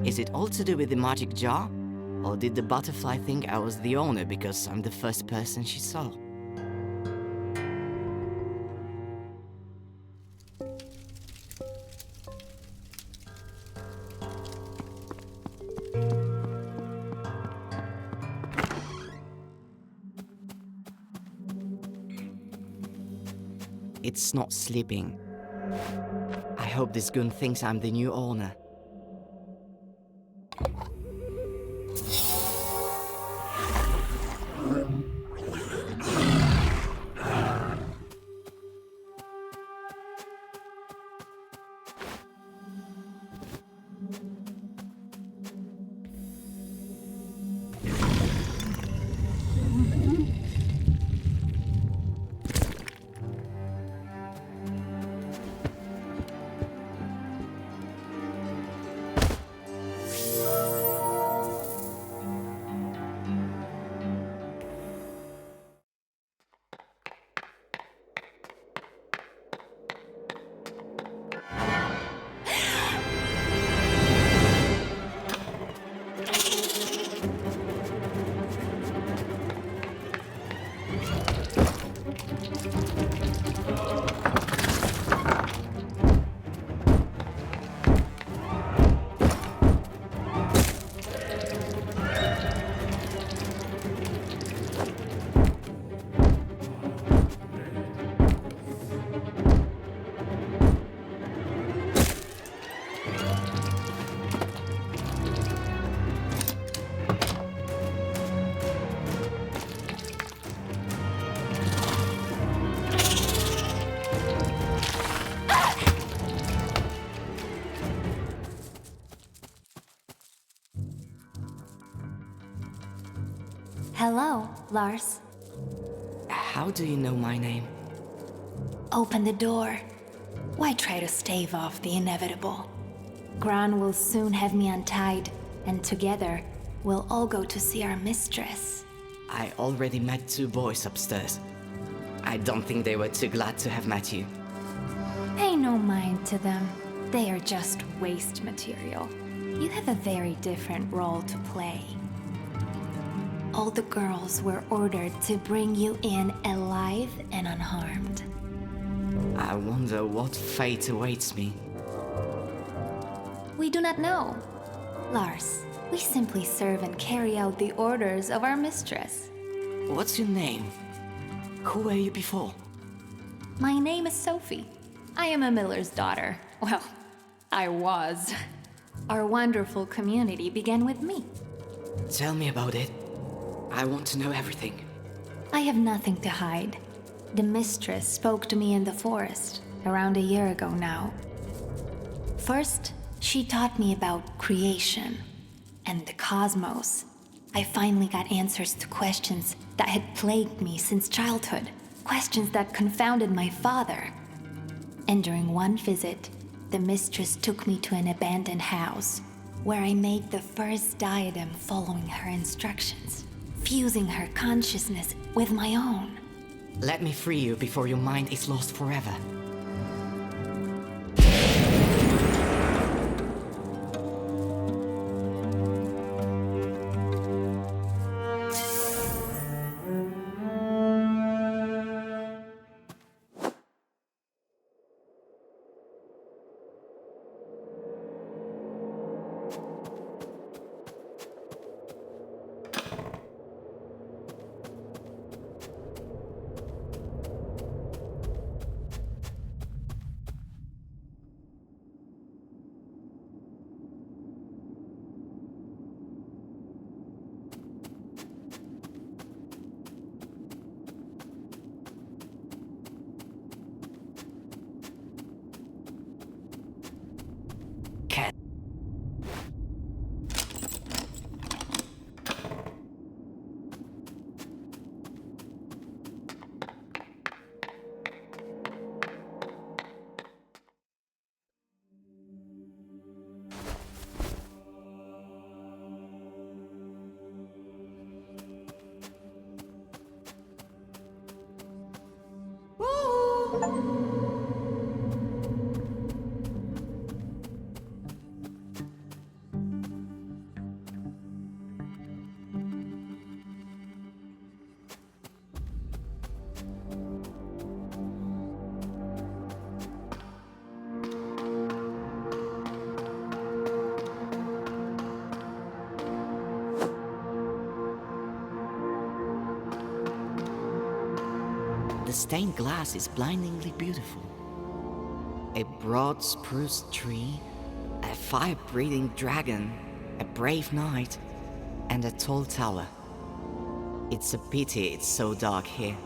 Is it all to do with the magic jar? Or did the butterfly think I was the owner because I'm the first person she saw? It's not sleeping. I hope this goon thinks I'm the new owner. Hello, Lars. How do you know my name? Open the door. Why try to stave off the inevitable? Gran will soon have me untied, and together, we'll all go to see our mistress. I already met 2 boys upstairs. I don't think they were too glad to have met you. Pay no mind to them. They are just waste material. You have a very different role to play. All the girls were ordered to bring you in alive and unharmed. I wonder what fate awaits me. We do not know. Lars, we simply serve and carry out the orders of our mistress. What's your name? Who were you before? My name is Sophie. I am a miller's daughter. Well, I was. Our wonderful community began with me. Tell me about it. I want to know everything. I have nothing to hide. The mistress spoke to me in the forest, around a year ago now. First, she taught me about creation and the cosmos. I finally got answers to questions that had plagued me since childhood, questions that confounded my father. And during one visit, the mistress took me to an abandoned house, where I made the first diadem following her instructions, fusing her consciousness with my own. Let me free you before your mind is lost forever. the stained glass is blindingly beautiful. A broad spruce tree, a fire-breathing dragon, a brave knight, and a tall tower. It's a pity it's so dark here.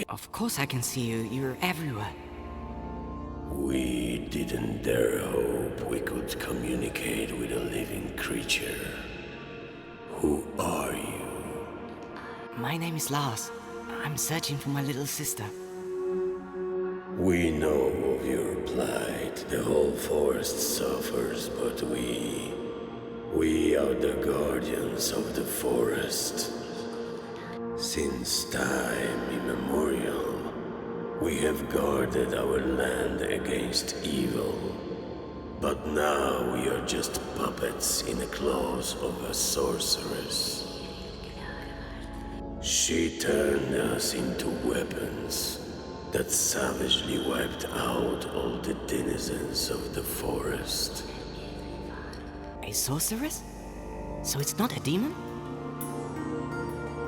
Of course I can see you. You're everywhere. We didn't dare hope we could communicate with a living creature. Who are you? My name is Lars. I'm searching for my little sister. We know of your plight. The whole forest suffers, but we are the guardians of the forest. Since time immemorial, we have guarded our land against evil. But now we are just puppets in the claws of a sorceress. She turned us into weapons that savagely wiped out all the denizens of the forest. A sorceress? So it's not a demon?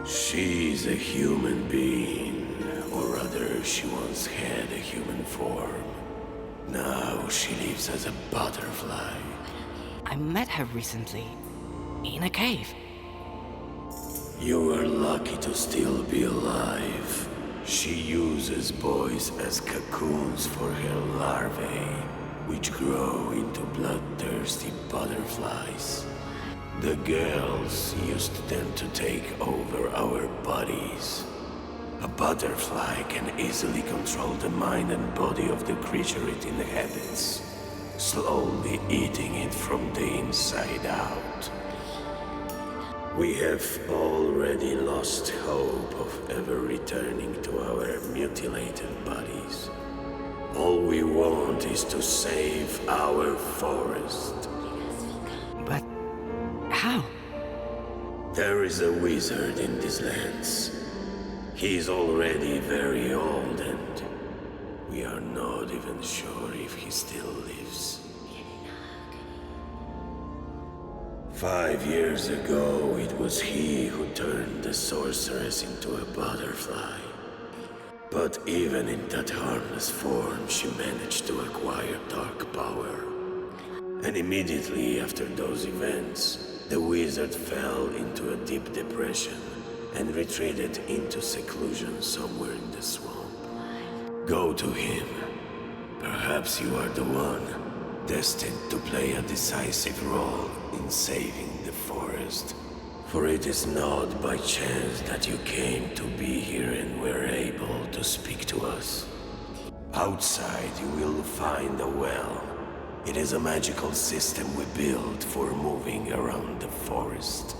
She's a human being, or rather, she once had a human form. Now she lives as a butterfly. I met her recently, in a cave. You are lucky to still be alive. She uses boys as cocoons for her larvae, which grow into bloodthirsty butterflies. The girls used them to take over our bodies. A butterfly can easily control the mind and body of the creature it inhabits, slowly eating it from the inside out. We have already lost hope of ever returning to our mutilated bodies. All we want is to save our forest. But how? There is a wizard in these lands. He is already very old and we are not even sure if he still lives. 5 years ago, it was he who turned the sorceress into a butterfly. But even in that harmless form, she managed to acquire dark power. And immediately after those events, the wizard fell into a deep depression and retreated into seclusion somewhere in the swamp. Go to him. Perhaps you are the one destined to play a decisive role in saving the forest. For it is not by chance that you came to be here and were able to speak to us. Outside you will find a well. It is a magical system we built for moving around the forest.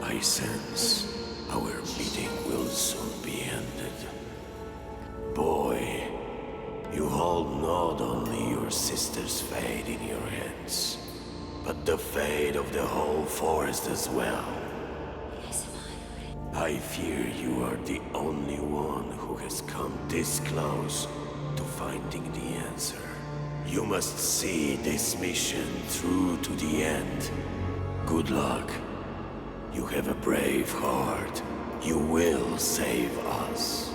I sense our meeting will soon be ended. Boy, you hold not only your sister's fate in your hands, but the fate of the whole forest as well. I fear you are the only one who has come this close to finding the answer. You must see this mission through to the end. Good luck. You have a brave heart. You will save us.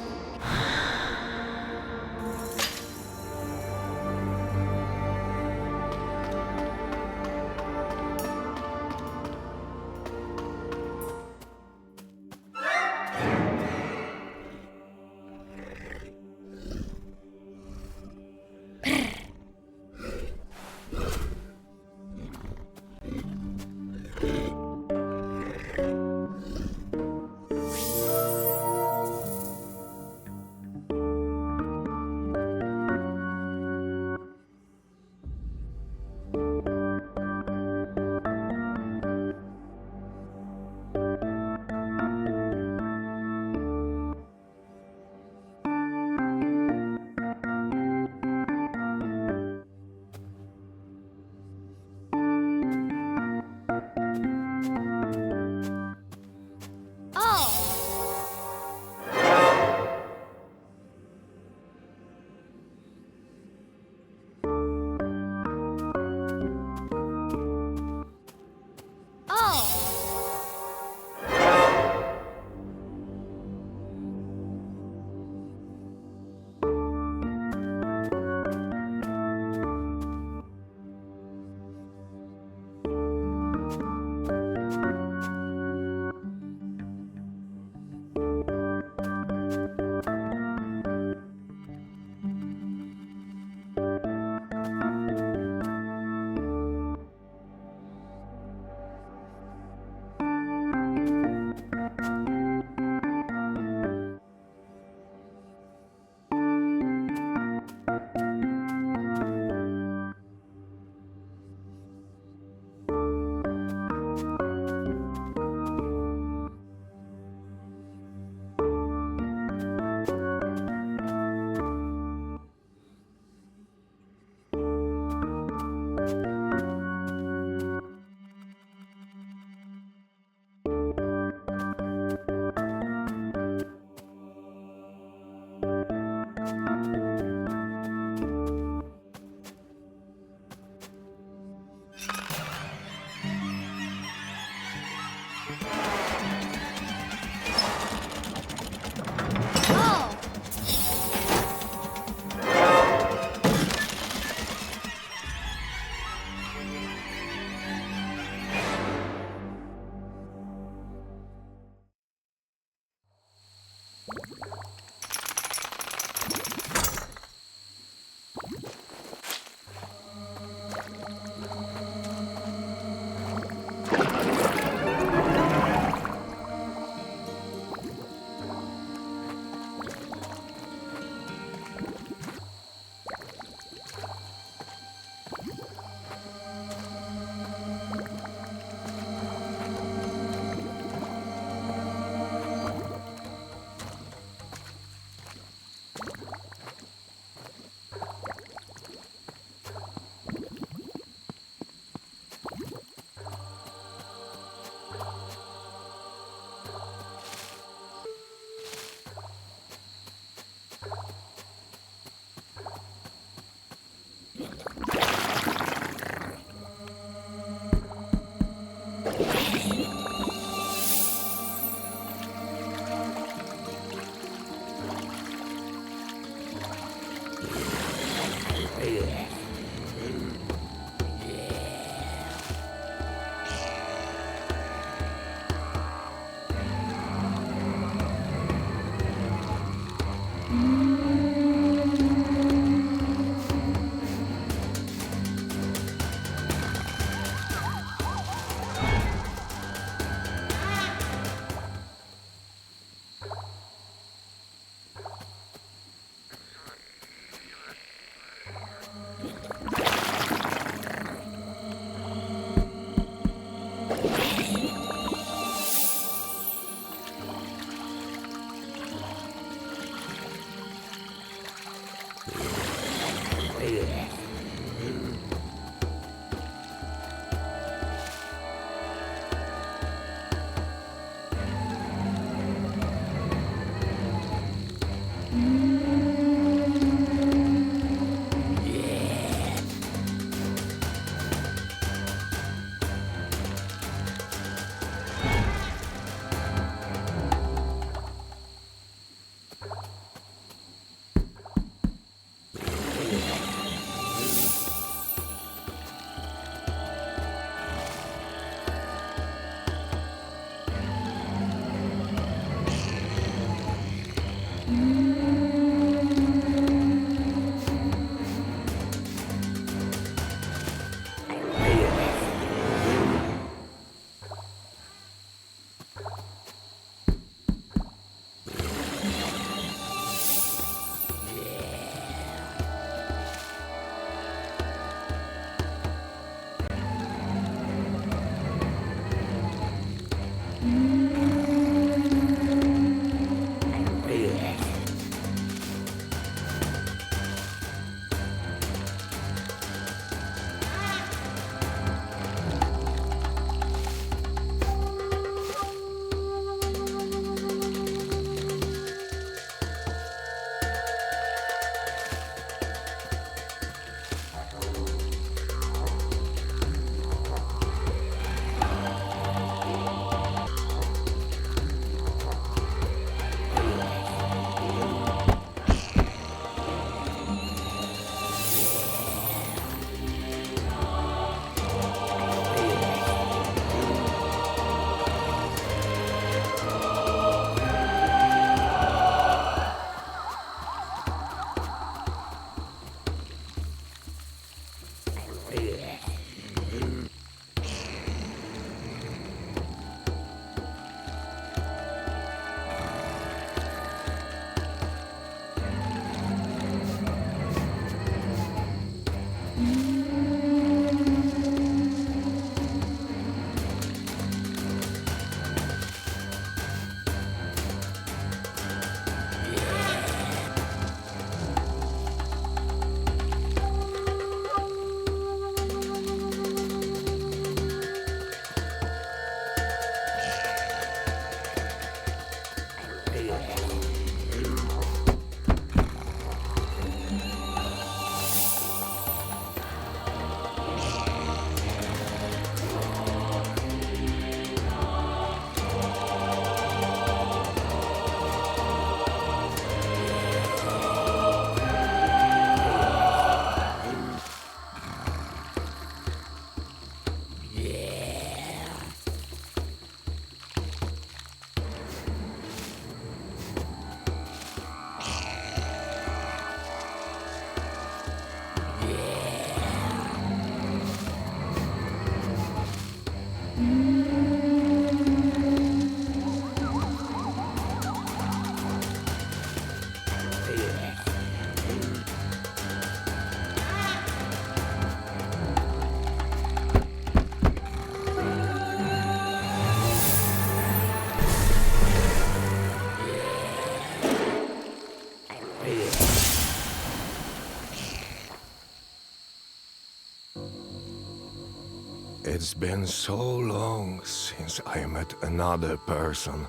It's been so long since I met another person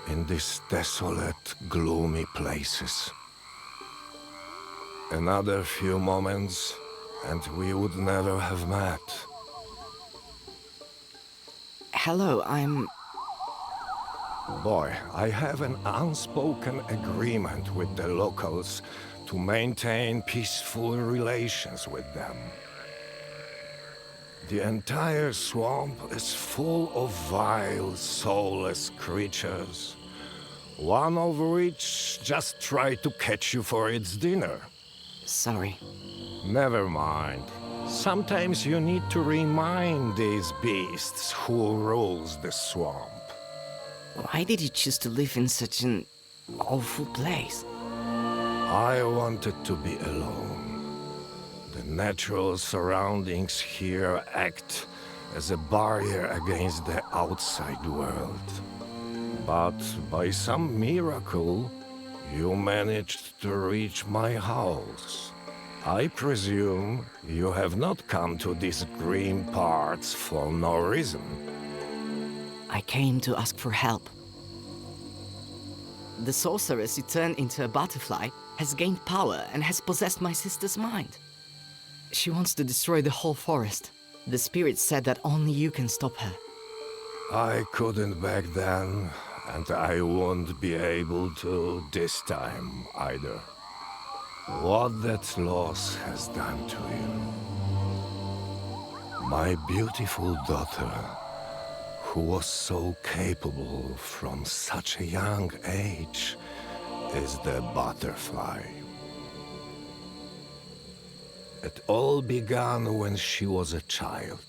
in these desolate, gloomy places. Another few moments, and we would never have met. hello, I'm... Boy, I have an unspoken agreement with the locals to maintain peaceful relations with them. The entire swamp is full of vile, soulless creatures, one of which just tried to catch you for its dinner. Sorry. Never mind. Sometimes you need to remind these beasts who rules the swamp. Why did you choose to live in such an awful place? I wanted to be alone. The natural surroundings here act as a barrier against the outside world. But by some miracle, you managed to reach my house. I presume you have not come to these green parts for no reason. I came to ask for help. The sorceress you turned into a butterfly has gained power and has possessed my sister's mind. She wants to destroy the whole forest. The spirit said that only you can stop her. I couldn't back then, and I won't be able to this time either. What that loss has done to you. My beautiful daughter, who was so capable from such a young age, is the butterfly. It all began when she was a child.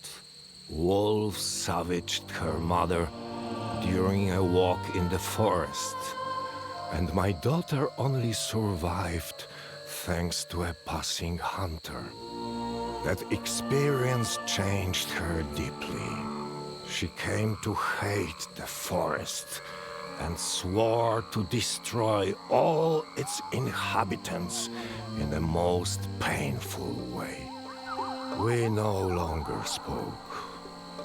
Wolves savaged her mother during a walk in the forest, and my daughter only survived thanks to a passing hunter. That experience changed her deeply. She came to hate the forest and swore to destroy all its inhabitants in the most painful way. We no longer spoke.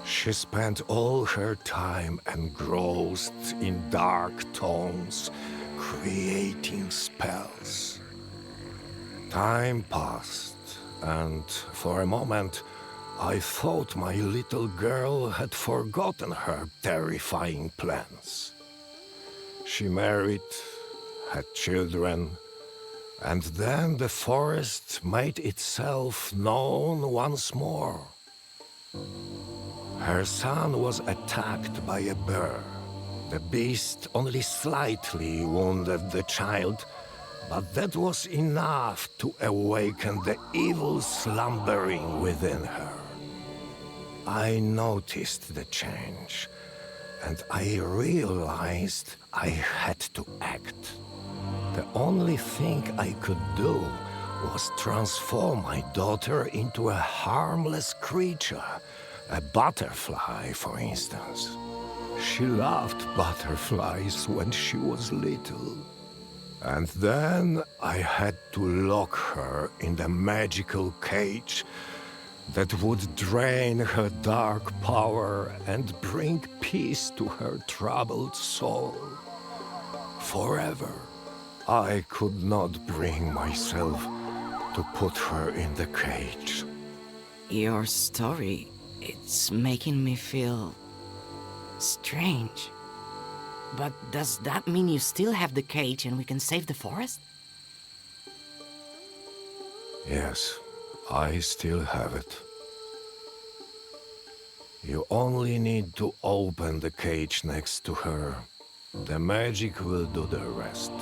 She spent all her time engrossed in dark tomes, creating spells. Time passed, and for a moment, I thought my little girl had forgotten her terrifying plans. She married, had children, and then the forest made itself known once more. Her son was attacked by a bear. The beast only slightly wounded the child, but that was enough to awaken the evil slumbering within her. I noticed the change, and I realized I had to act. The only thing I could do was transform my daughter into a harmless creature, a butterfly, for instance. She loved butterflies when she was little. And then I had to lock her in the magical cage that would drain her dark power and bring peace to her troubled soul. Forever, I could not bring myself to put her in the cage. Your story, it's making me feel strange. But does that mean you still have the cage and we can save the forest? Yes, I still have it. You only need to open the cage next to her. The magic will do the rest.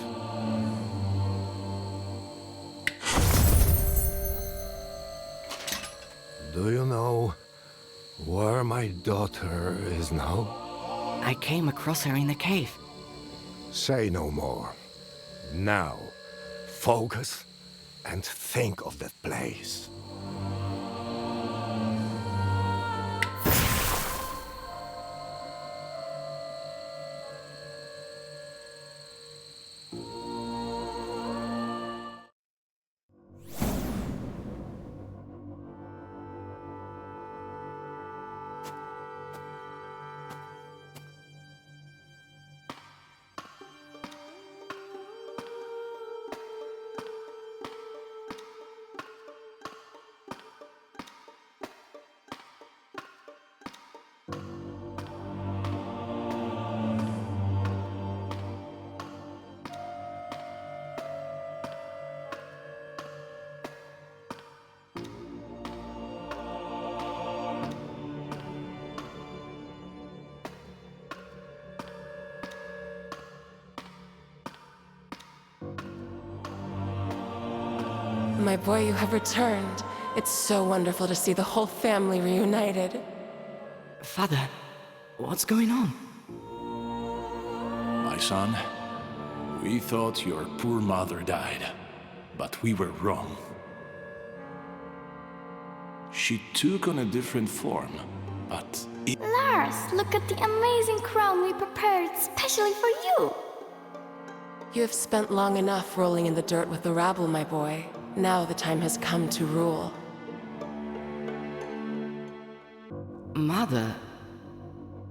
Do you know where my daughter is now? I came across her in the cave. Say no more. Now, focus and think of that place. My boy, you have returned. It's so wonderful to see the whole family reunited. Father, what's going on? My son, we thought your poor mother died, but we were wrong. She took on a different form, but Lars, look at the amazing crown we prepared specially for you. You have spent long enough rolling in the dirt with the rabble, my boy. Now the time has come to rule. Mother,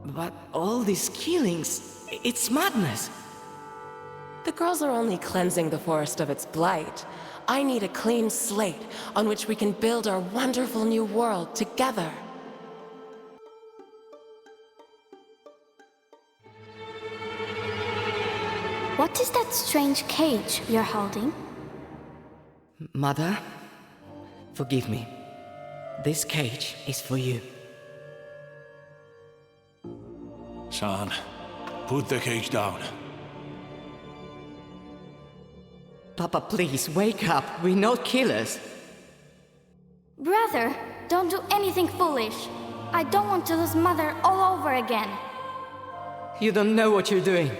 but all these killings, it's madness. The girls are only cleansing the forest of its blight. I need a clean slate on which we can build our wonderful new world together. What is that strange cage you're holding? Mother, forgive me. This cage is for you. son, put the cage down. Papa, please, wake up. We're not killers. Brother, don't do anything foolish. I don't want to lose Mother all over again. You don't know what you're doing.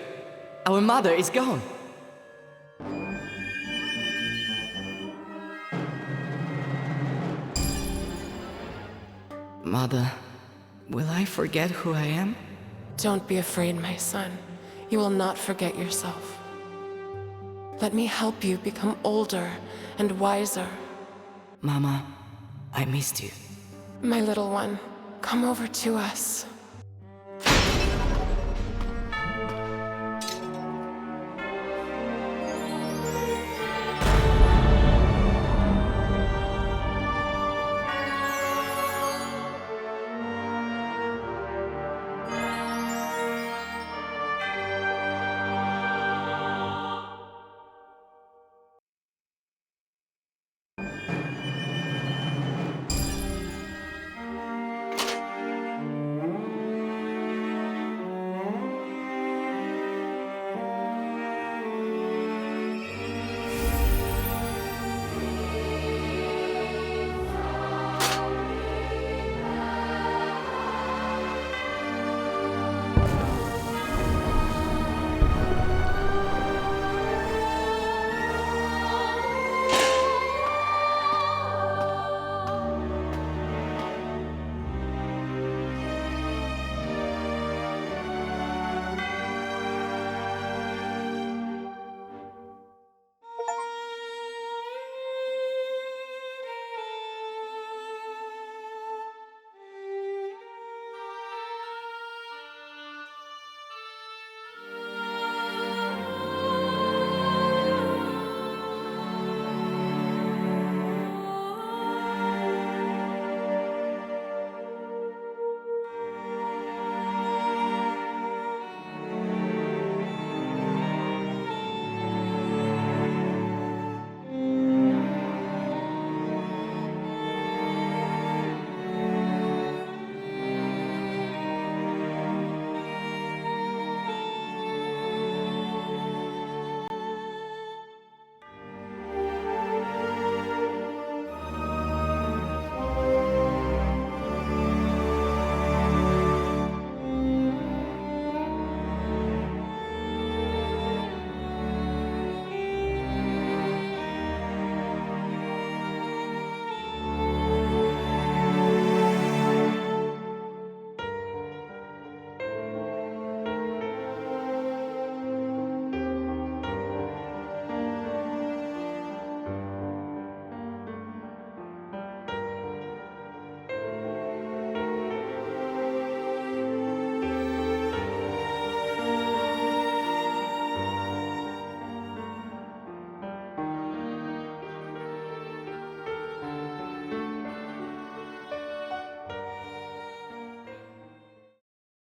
Our mother is gone. Mother, will I forget who I am? Don't be afraid, my son. You will not forget yourself. Let me help you become older and wiser. Mama, I missed you. My little one, come over to us.